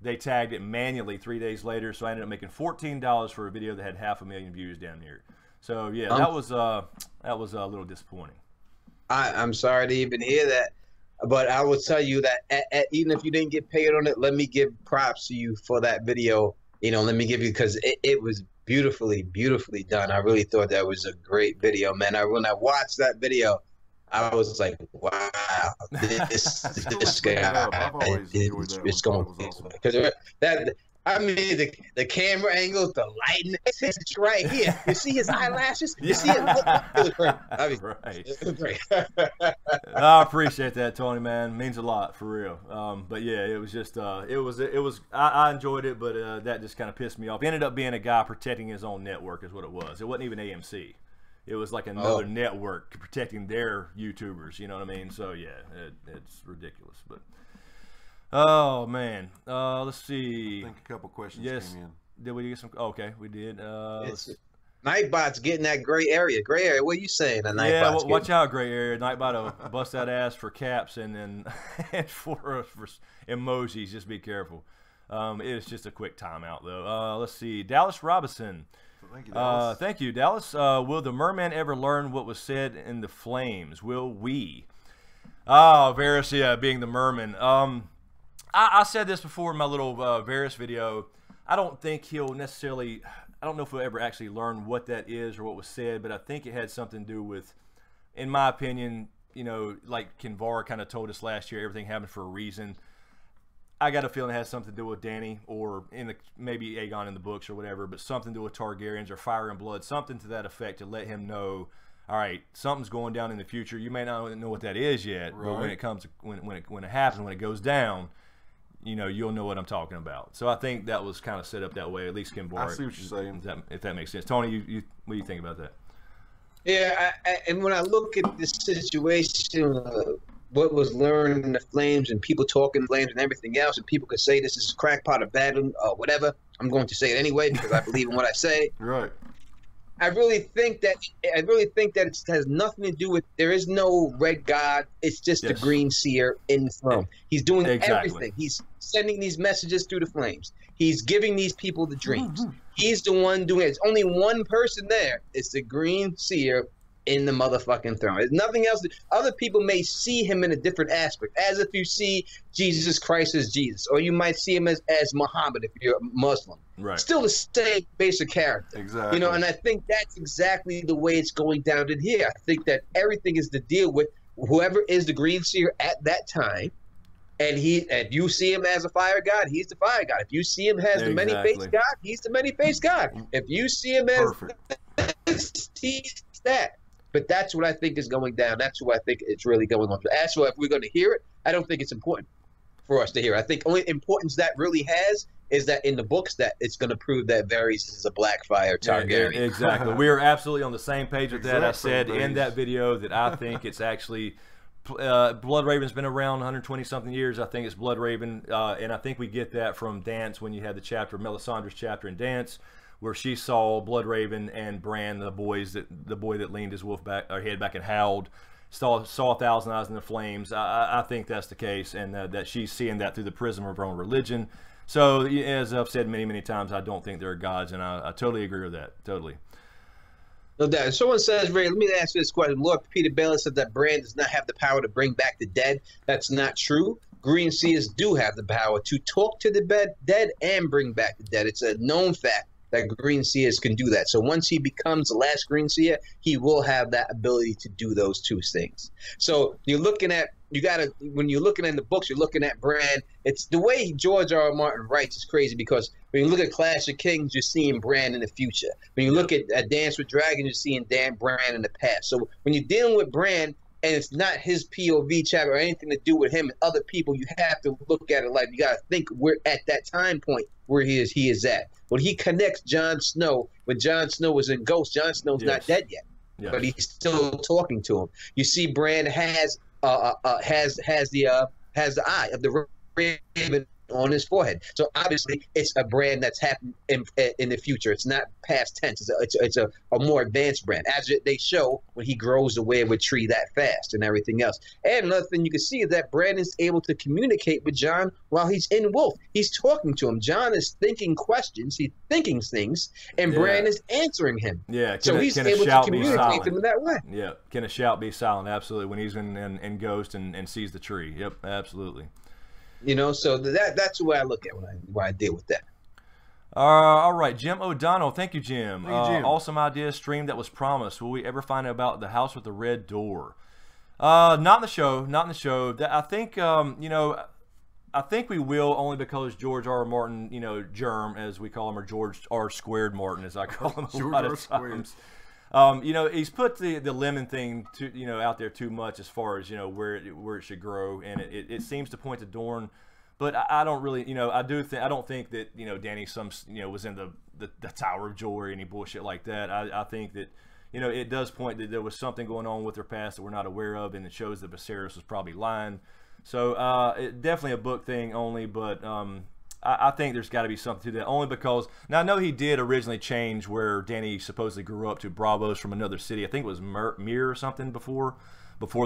They tagged it manually 3 days later, so I ended up making $14 for a video that had 500,000 views down here. So yeah, that was a little disappointing. I'm sorry to even hear that, but I will tell you that even if you didn't get paid on it, let me give props to you for that video. Let me give you, because it was beautifully done. I really thought that was a great video, man. When I watched that video, I was like, wow, this guy is going because the camera angles, the lighting, it's right here. You see his eyelashes? You see it? It was great. I appreciate that, Tony, man. It means a lot, for real. But yeah, it was just I enjoyed it, but that just kind of pissed me off. It ended up being a guy protecting his own network is what it was. It wasn't even AMC. It was like another network protecting their YouTubers, you know what I mean? So yeah, it's ridiculous. But oh man, let's see. I think a couple questions came in. Did we get some? Okay, we did. Nightbot's getting that gray area. Gray area. What are you saying? Watch out, gray area. Nightbot will bust that ass for caps and then and for emojis. Just be careful. It's just a quick timeout though. Let's see. Dallas Robinson. Thank you, Dallas. Thank you, Dallas. Will the merman ever learn what was said in the flames? Will we? Oh, Varys, yeah, being the merman. I said this before in my little Varys video. I don't think he'll necessarily, I don't know if he'll ever actually learn what that is or what was said, but I think it had something to do with, in my opinion, like Kinvara kind of told us last year, everything happened for a reason. I got a feeling it has something to do with Dany or maybe Aegon in the books or whatever, but something to do with Targaryens or Fire and Blood, something to that effect to let him know, all right, something's going down in the future. You may not know what that is yet, right, but when it comes to, when it happens, when it goes down, you'll know what I'm talking about. So I think that was kind of set up that way, at least Kinvara. I see what you're saying. If that makes sense. Tony, what do you think about that? Yeah, and when I look at this situation, what was learned in the flames and people talking flames and everything else, and people could say this is a crackpot of bad or whatever, I'm going to say it anyway because I believe in what I say. Right. I really think that it has nothing to do with, there is no red god. It's just the green seer in the throne. He's doing everything. He's sending these messages through the flames. He's giving these people the dreams. He's the one doing it. There's only one person there. It's the green seer in the motherfucking throne. There's nothing else. Other people may see him in a different aspect, as if you see Jesus Christ as Jesus, or you might see him as Muhammad if you're a Muslim. Right. Still the same basic character. Exactly. And I think that's exactly the way it's going down in here. I think that everything is to deal with whoever is the green seer at that time. And if you see him as a fire god, he's the fire god. If you see him as the many-faced god, he's the many-faced god. If you see him as he's that. But that's what I think is going down. That's what I think it's really going on. As for if we're going to hear it, I don't think it's important for us to hear. I think only importance that really has is that in the books that it's going to prove that Varys is a Blackfire Targaryen. Yeah, exactly. We are absolutely on the same page with that. I said in that video that I think it's actually Bloodraven's been around 120-something years. I think it's Bloodraven, and I think we get that from Dance when you had the chapter, Melisandre's chapter in Dance, where she saw Bloodraven and Bran, the boy that leaned his head back and howled, saw 1,000 eyes in the flames. I think that's the case, and that she's seeing that through the prism of her own religion. So, as I've said many, many times, I don't think there are gods, and I totally agree with that. Totally. No doubt. Someone says, Ray, let me ask you this question. Lord Peter Baylor said that Bran does not have the power to bring back the dead. That's not true. Green Seers do have the power to talk to the dead and bring back the dead. It's a known fact that Green Seers can do that. So once he becomes the last Green Seer, he will have that ability to do those two things. So you're looking at, when you're looking in the books, you're looking at Bran. It's the way George R. R. Martin writes is crazy, because when you look at Clash of Kings, you're seeing Bran in the future. When you look at Dance with Dragons, you're seeing Bran in the past. So when you're dealing with Bran, and it's not his POV chapter or anything to do with him and other people, you have to look at it like, you got to think we're at that time point where he is at. When he connects Jon Snow, when Jon Snow was in Ghost, Jon Snow's not dead yet. but he's still talking to him. You see, Bran has the eye of the raven on his forehead. So obviously, it's a Bran that's happened in the future. It's not past tense. It's a more advanced Bran, as they show when he grows the weirwood tree that fast and everything else. And another thing you can see is that Bran is able to communicate with Jon while he's in Wolf. He's talking to him. Jon is thinking questions. He's thinking things, and Bran is answering him. Yeah. So he's able to communicate with him in that way. Yeah. Can a shout be silent? Absolutely. When he's in Ghost and sees the tree. Yep. Absolutely. You know, so that's the way I look at when I deal with that. All right, Jim O'Donnell. Thank you, Jim. Thank you, Jim. Awesome idea, stream that was promised. Will we ever find out about the house with the red door? Not in the show. Not in the show. I think, you know, I think we will, only because George R. R. Martin, you know, Germ, as we call him, or George R. Squared Martin, as I call him a lot of times. You know, he's put the lemon thing out there too much as far as, you know, where it should grow, and it seems to point to Dorne, but I don't really, you know, I don't think that, you know, Dany was in the Tower of Joy or any bullshit like that. I think that, you know, it does point that there was something going on with her past that we're not aware of, and it shows that Viserys was probably lying. So definitely a book thing only, but I think there's got to be something to that, only because now I know he did originally change where Dany supposedly grew up to Bravos from another city. I think it was Mir or something before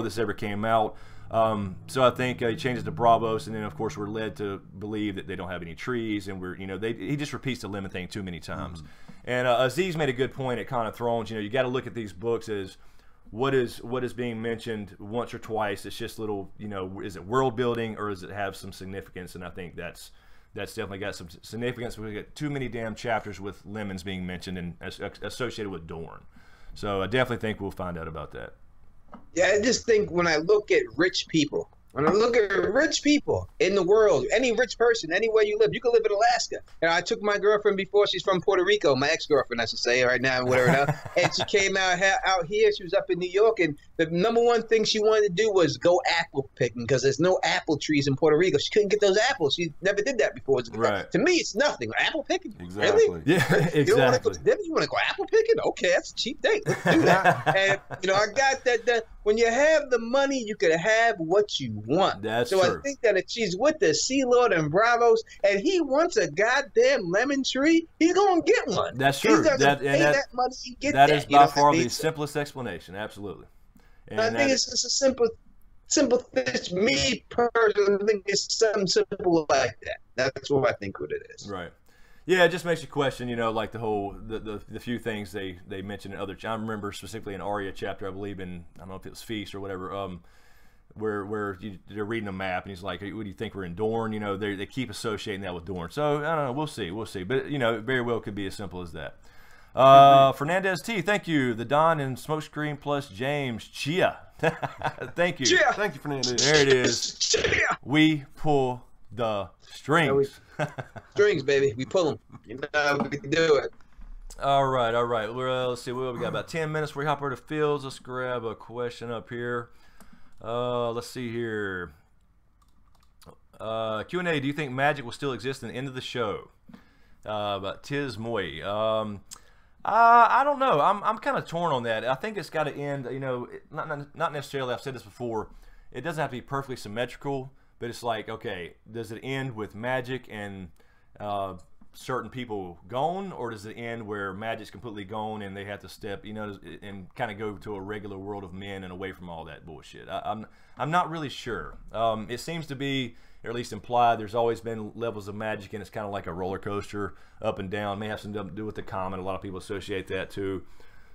this ever came out. So I think he changed it to Bravos, and then of course we're led to believe that they don't have any trees, and he just repeats the lemon thing too many times. And Aziz made a good point at Con of Thrones. You know, you got to look at these books as what is being mentioned once or twice. It's just little, you know, is it world building or does it have some significance? And I think that's definitely got some significance. We got too many damn chapters with lemons being mentioned and associated with Dorne. So I definitely think we'll find out about that. Yeah, I just think when I look at rich people in the world, any rich person, anywhere you live, you can live in Alaska. And I took my girlfriend before, she's from Puerto Rico, my ex-girlfriend, I should say, right now, whatever now. And she came out here, she was up in New York, and the number one thing she wanted to do was go apple picking, because there's no apple trees in Puerto Rico. She couldn't get those apples. She never did that before. Right. To me, it's nothing. Apple picking? Exactly. Really? Yeah, exactly. You don't want to go to dinner? You want to go apple picking? Okay, that's a cheap date. Let's do that. And, you know, I got that when you have the money, you can have what you want. That's so true. I think that if she's with the Sea Lord and Bravos, and he wants a goddamn lemon tree, he's gonna get one. That's true. He doesn't pay that money to get that. That is by far the So simplest explanation. Absolutely. And I think it's just a simple thing. Me personally, I think it's something simple like that. That's what I think what it is. Right. Yeah, it just makes you question, you know, like the few things they mentioned in other. I remember specifically in Arya chapter, I believe in, I don't know if it was Feast or whatever, where they're reading a map and he's like, "What do you think we're in Dorne?" You know, they keep associating that with Dorne. So I don't know, we'll see. But you know, it very well could be as simple as that. Fernandez T, thank you. The Don and Smokescreen plus James Chia, thank you. Chia. Thank you, Fernandez. There it is. Chia. We pull the strings. Strings, baby. We pull them. You know, we can do it. All right. Well, let's see. We got about 10 minutes before we hop over to Fields. Let's grab a question up here. Let's see here. Q&A. Do you think magic will still exist in the end of the show? About Tiz Moy. I don't know. I'm kind of torn on that. I think it's got to end. You know, not necessarily. I've said this before. It doesn't have to be perfectly symmetrical. But it's like, okay, does it end with magic and certain people gone, or does it end where magic's completely gone and they have to step, you know, and kind of go to a regular world of men and away from all that bullshit? I'm not really sure. It seems to be, or at least implied, there's always been levels of magic, and it's kind of like a roller coaster, up and down. May have something to do with the comet. A lot of people associate that too.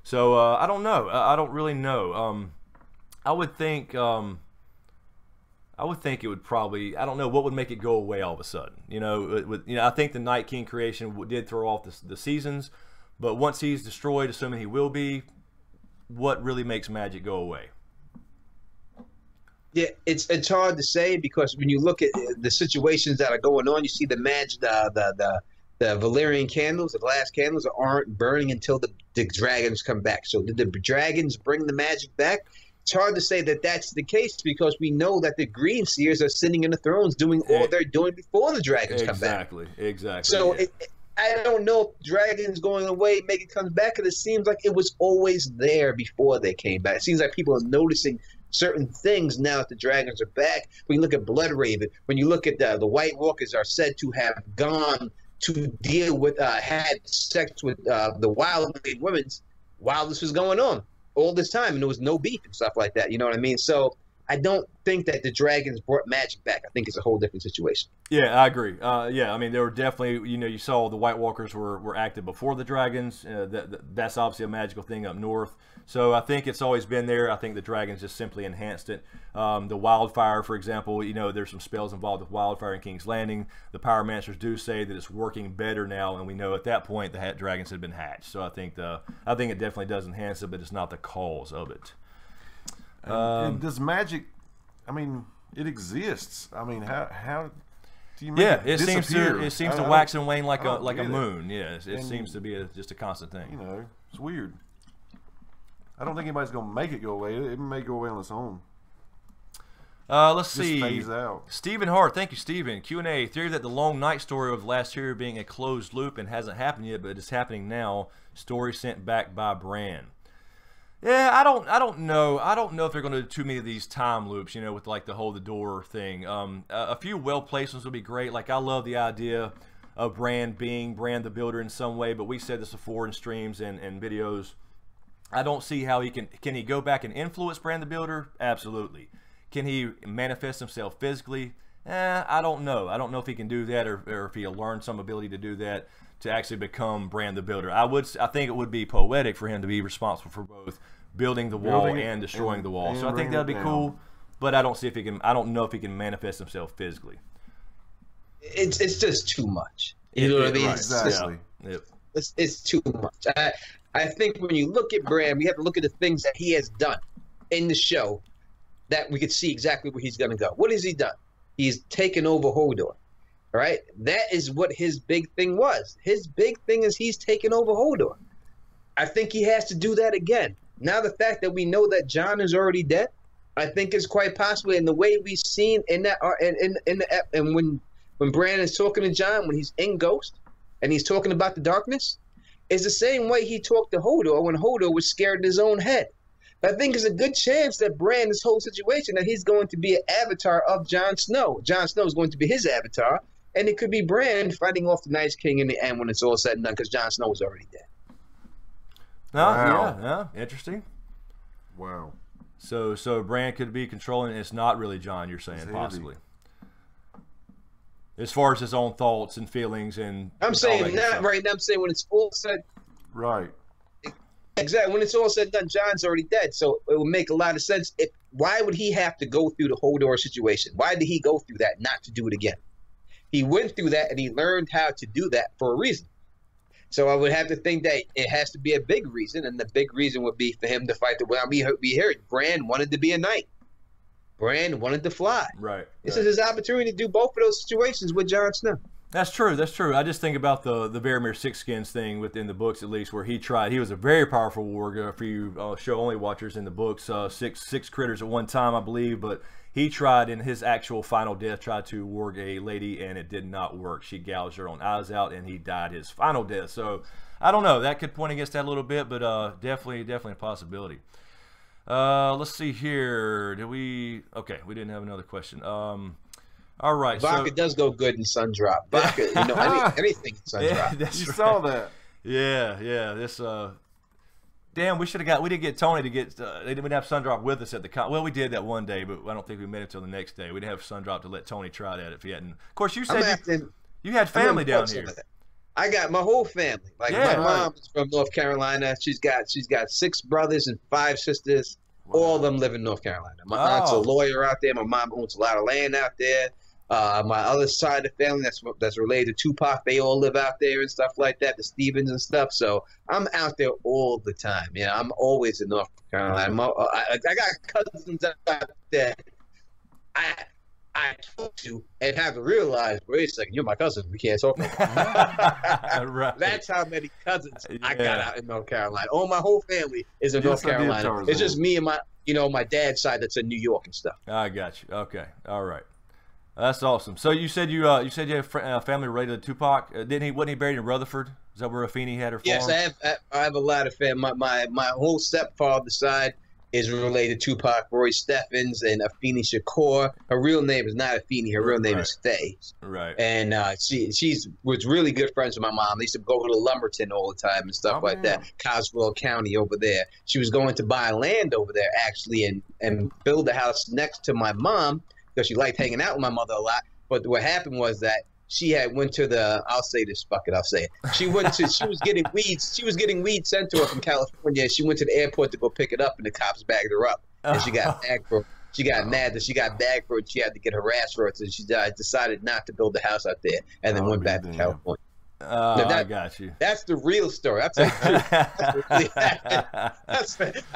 So I don't know. I don't really know. I would think it would probably, I don't know what would make it go away all of a sudden. You know, I think the Night King creation did throw off the seasons, but once he's destroyed, assuming he will be, what really makes magic go away? Yeah, it's hard to say, because when you look at the situations that are going on, you see the magic, the Valyrian candles, the glass candles aren't burning until the dragons come back. So did the dragons bring the magic back? It's hard to say that that's the case, because we know that the Green Seers are sitting in the thrones doing all they're doing before the dragons come back. Exactly. So yeah. I don't know if Dragon's going away, make it comes back, because it seems like it was always there before they came back. It seems like people are noticing certain things now that the Dragons are back. When you look at Blood Raven, when you look at the White Walkers are said to have gone to deal with, had sex with the Wild women while this was going on all this time, and there was no beef and stuff like that. You know what I mean? So I don't think that the Dragons brought magic back. I think it's a whole different situation. Yeah, I agree. Yeah, I mean, they were definitely, you saw the White Walkers were active before the Dragons. That's obviously a magical thing up north. So I think it's always been there. I think the Dragons just simply enhanced it. The Wildfire, for example, there's some spells involved with Wildfire and King's Landing. The Pyromancers do say that it's working better now, and we know at that point the Dragons had been hatched. So I think it definitely does enhance it, but it's not the cause of it. And does magic? I mean, it exists. I mean, how do you make it disappear? It seems to wax and wane like a moon. Yeah, it seems to be just a constant thing. It's weird. I don't think anybody's gonna make it go away. It may go away on its own. Let's see. Phase out. Stephen Hart, thank you, Stephen. Q&A, theory that the long night story of last year being a closed loop and hasn't happened yet, but it's happening now. Story sent back by Bran. Yeah, I don't know. I don't know if they're going to do too many of these time loops, with like the hold the door thing. A few well-placed ones would be great. Like, I love the idea of Bran being Bran the Builder in some way, but we said this before in streams and videos. I don't see how he can he go back and influence Bran the Builder? Absolutely. Can he manifest himself physically? I don't know. I don't know if he can do that or if he'll learn some ability to do that to actually become Bran the Builder. I think it would be poetic for him to be responsible for both building the wall and destroying the wall. So I think that'd be cool, but I don't see if he can. I don't know if he can manifest himself physically. It's just too much. You know what I mean? Right, exactly. It's too much. I think when you look at Bran, we have to look at the things that he has done in the show that we could see exactly where he's going to go. What has he done? He's taken over Hodor. Right? That is what his big thing was. His big thing is he's taken over Hodor. I think he has to do that again. Now the fact that we know that Jon is already dead, I think is quite possible. And the way we've seen in that and when Bran is talking to Jon, when he's in Ghost and he's talking about the darkness, is the same way he talked to Hodor when Hodor was scared in his own head. I think there's a good chance that Bran, this whole situation, that he's going to be an avatar of Jon Snow. Jon Snow is going to be his avatar. And it could be Bran fighting off the Night King in the end when it's all said and done, because Jon Snow was already dead. Wow. Yeah, interesting. Wow. So Bran could be controlling. It's not really Jon. You're saying possibly, as far as his own thoughts and feelings and. I'm saying not right now. I'm saying when it's all said. Right. Exactly. When it's all said and done, Jon's already dead. So it would make a lot of sense. Why would he have to go through the Hodor situation? Why did he go through that not to do it again? He went through that and he learned how to do that for a reason. So I would have to think that it has to be a big reason, and the big reason would be for him to fight the. Well, we heard Bran wanted to be a knight. Bran wanted to fly. Right. This is his opportunity to do both of those situations with Jon Snow. That's true. That's true. I just think about the Varamir Sixskins thing within the books, at least, where he tried. He was a very powerful warrior for you show only watchers in the books. Six critters at one time, I believe, but. He tried in his actual final death, tried to warg a lady, and it did not work. She gouged her own eyes out, and he died his final death. So, I don't know. That could point against that a little bit, but definitely a possibility. Let's see here. Okay, we didn't have another question. All right. Vodka does go good in Sundrop. Vodka, anything in Sundrop. Yeah, you saw that. Yeah. This. Damn, we didn't get Tony to get. They didn't have Sundrop with us at the con. Well, we did that one day, but I don't think we met until the next day. We didn't have Sundrop to let Tony try that if he hadn't. Of course, you said you had family down here. I got my whole family. Like my mom's from North Carolina. She's got 6 brothers and 5 sisters. Wow. All of them live in North Carolina. My aunt's a lawyer out there. My mom owns a lot of land out there. My other side of the family that's related to Tupac, they all live out there and stuff like that, the Stevens and stuff. So I'm out there all the time. Yeah, I'm always in North Carolina. I got cousins out there I talk to and have to realize, wait a second, you're my cousin. We can't talk about right. That's how many cousins I got out in North Carolina. Oh, my whole family is in North Carolina. It's just me and my dad's side that's in New York and stuff. I got you. Okay. All right. That's awesome. So you said you had family related to Tupac. Wasn't he buried in Rutherford? Is that where Afeni had her farm? Yes, I have a lot of family. My whole stepfather's side is related to Tupac, Roy Steffens, and Afeni Shakur. Her real name is not Afeni. Her real name is Faye. Right. And she was really good friends with my mom. They used to go to Lumberton all the time and stuff like that. Coswell County over there. She was going to buy land over there actually and build a house next to my mom because she liked hanging out with my mother a lot. But what happened was that she had went to the, I'll say this, fuck it, I'll say it. She was getting weed sent to her from California. She went to the airport to go pick it up, and the cops bagged her up. And she got bagged for it. She got mad that she got bagged for it. She had to get harassed for it. So she decided not to build the house out there and then went back to California. I got you. That's the real story. That's really I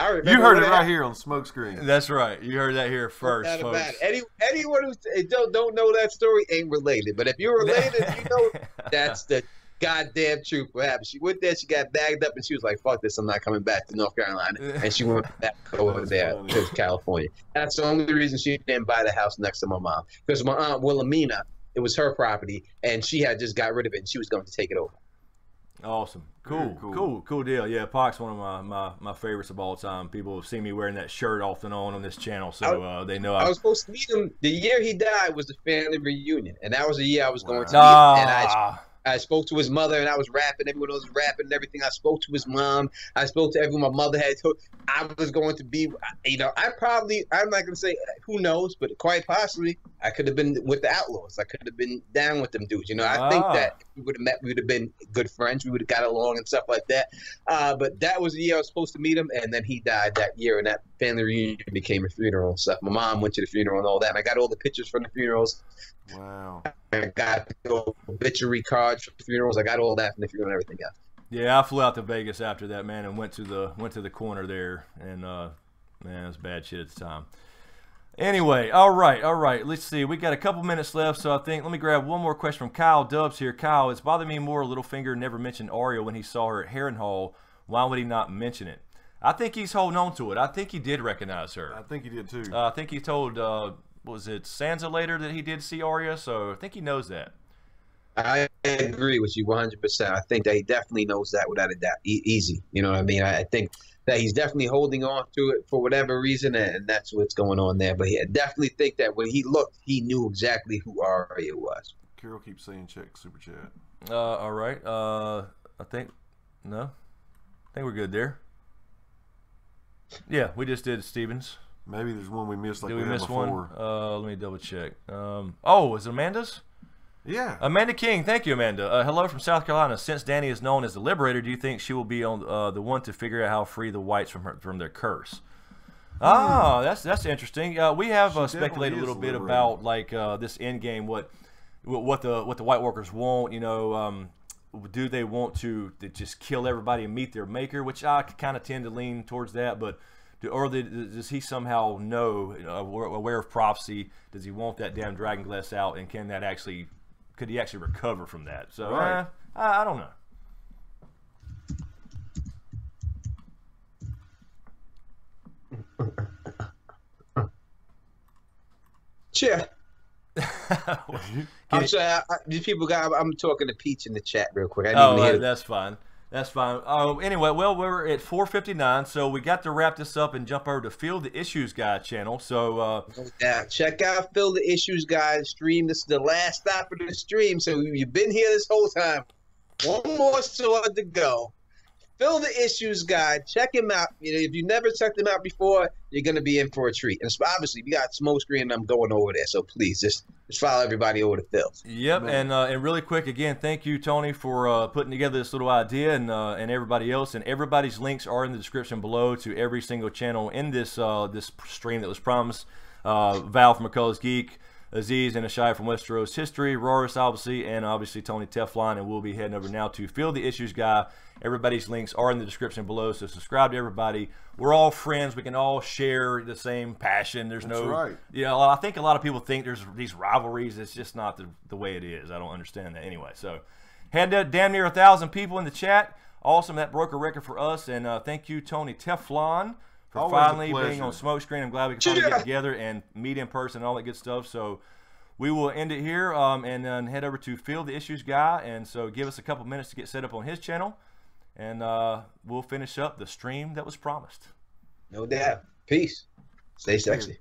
remember you heard it right here on Smokescreen. That's right. You heard that here first, folks. Anyone who don't know that story ain't related. But if you're related, you know that's the goddamn truth. What happened? She went there, she got bagged up, and she was like, "Fuck this! I'm not coming back to North Carolina." And she went back over there to California. That's the only reason she didn't buy the house next to my mom, because my aunt Wilhelmina, it was her property, and she had just got rid of it, and she was going to take it over. Awesome. Cool deal. Yeah, Pac's one of my favorites of all time. People have seen me wearing that shirt off and on this channel, so they know I was supposed to meet him. The year he died was the family reunion, and that was the year I was going to meet him. And I spoke to his mother, and I was rapping. Everyone was rapping and everything. I spoke to his mom. I spoke to everyone my mother had told. I was going to be, I'm not going to say who knows, but quite possibly I could have been with the Outlaws. I could have been down with them dudes. I think that if we would have met, we would have been good friends. We would have got along and stuff like that. But that was the year I was supposed to meet him, and then he died that year, and that family reunion became a funeral and stuff. My mom went to the funeral and all that, and I got all the pictures from the funerals. Wow. I got the obituary cards for the funerals. I got all that from the funeral and everything else. Yeah, I flew out to Vegas after that, man, and went to the corner there, and man, it was bad shit at the time. Anyway, all right. Let's see. We got a couple minutes left, so I think let me grab one more question from Kyle Dubs here. Kyle, it's bothered me more Littlefinger never mentioned Aria when he saw her at Harrenhal. Why would he not mention it? I think he's holding on to it. I think he did recognize her. I think he did too. I think he told was it Sansa later that he did see Arya, so I think he knows that. I agree with you 100%. I think that he definitely knows that without a doubt. Easy. You know what I mean? I think that he's definitely holding on to it for whatever reason, and that's what's going on there. But I definitely think that when he looked, he knew exactly who Arya was. Carol keeps saying check super chat. All right. I think we're good there. Yeah, we just did Stevens. Maybe there's one we missed. Did we miss one? Let me double check. Is it Amanda's? Yeah. Amanda King, thank you, Amanda. Hello from South Carolina. Since Danny is known as the Liberator, do you think she will be on the one to figure out how to free the whites from their curse? Oh, that's interesting. We have speculated a little bit about like this end game, what the White Walkers want. Do they want to just kill everybody and meet their maker? Which I kind of tend to lean towards that, but. Does he somehow know, aware of prophecy? Does he want that damn dragon glass out? And could he actually recover from that? So right. I don't know. Sure. I'm sorry. These people I'm talking to Peach in the chat real quick. That's fine. That's fine. Anyway, well, we're at 4:59, so we got to wrap this up and jump over to Field the Issues Guy channel. So check out Field the Issues Guy stream. This is the last stop of the stream, so you've been here this whole time. One more sword to go. Field the Issues Guy. Check him out. If you never checked him out before, you're gonna be in for a treat. And obviously, we got Smokescreen, and I'm going over there. So please, just follow everybody over to Phil. Yep, and really quick again, thank you, Tony, for putting together this little idea, and everybody else. And everybody's links are in the description below to every single channel in this this stream that was promised. Val from McCullough's Geek, Aziz and Ashai from Westeros History, Roris obviously, and obviously Tony Teflon. And we'll be heading over now to Field the Issues Guy. Everybody's links are in the description below, so subscribe to everybody. We're all friends. We can all share the same passion. There's That's no, right. I think a lot of people think there's these rivalries. It's just not the way it is. I don't understand that anyway. So, had damn near 1,000 people in the chat. Awesome. That broke a record for us. And thank you, Tony Teflon, for finally being on Smokescreen. I'm glad we can finally get together and meet in person and all that good stuff. So, we will end it here and then head over to Field the Issues Guy. And so give us a couple minutes to get set up on his channel. And we'll finish up the stream that was promised. No doubt. Peace. Stay sexy.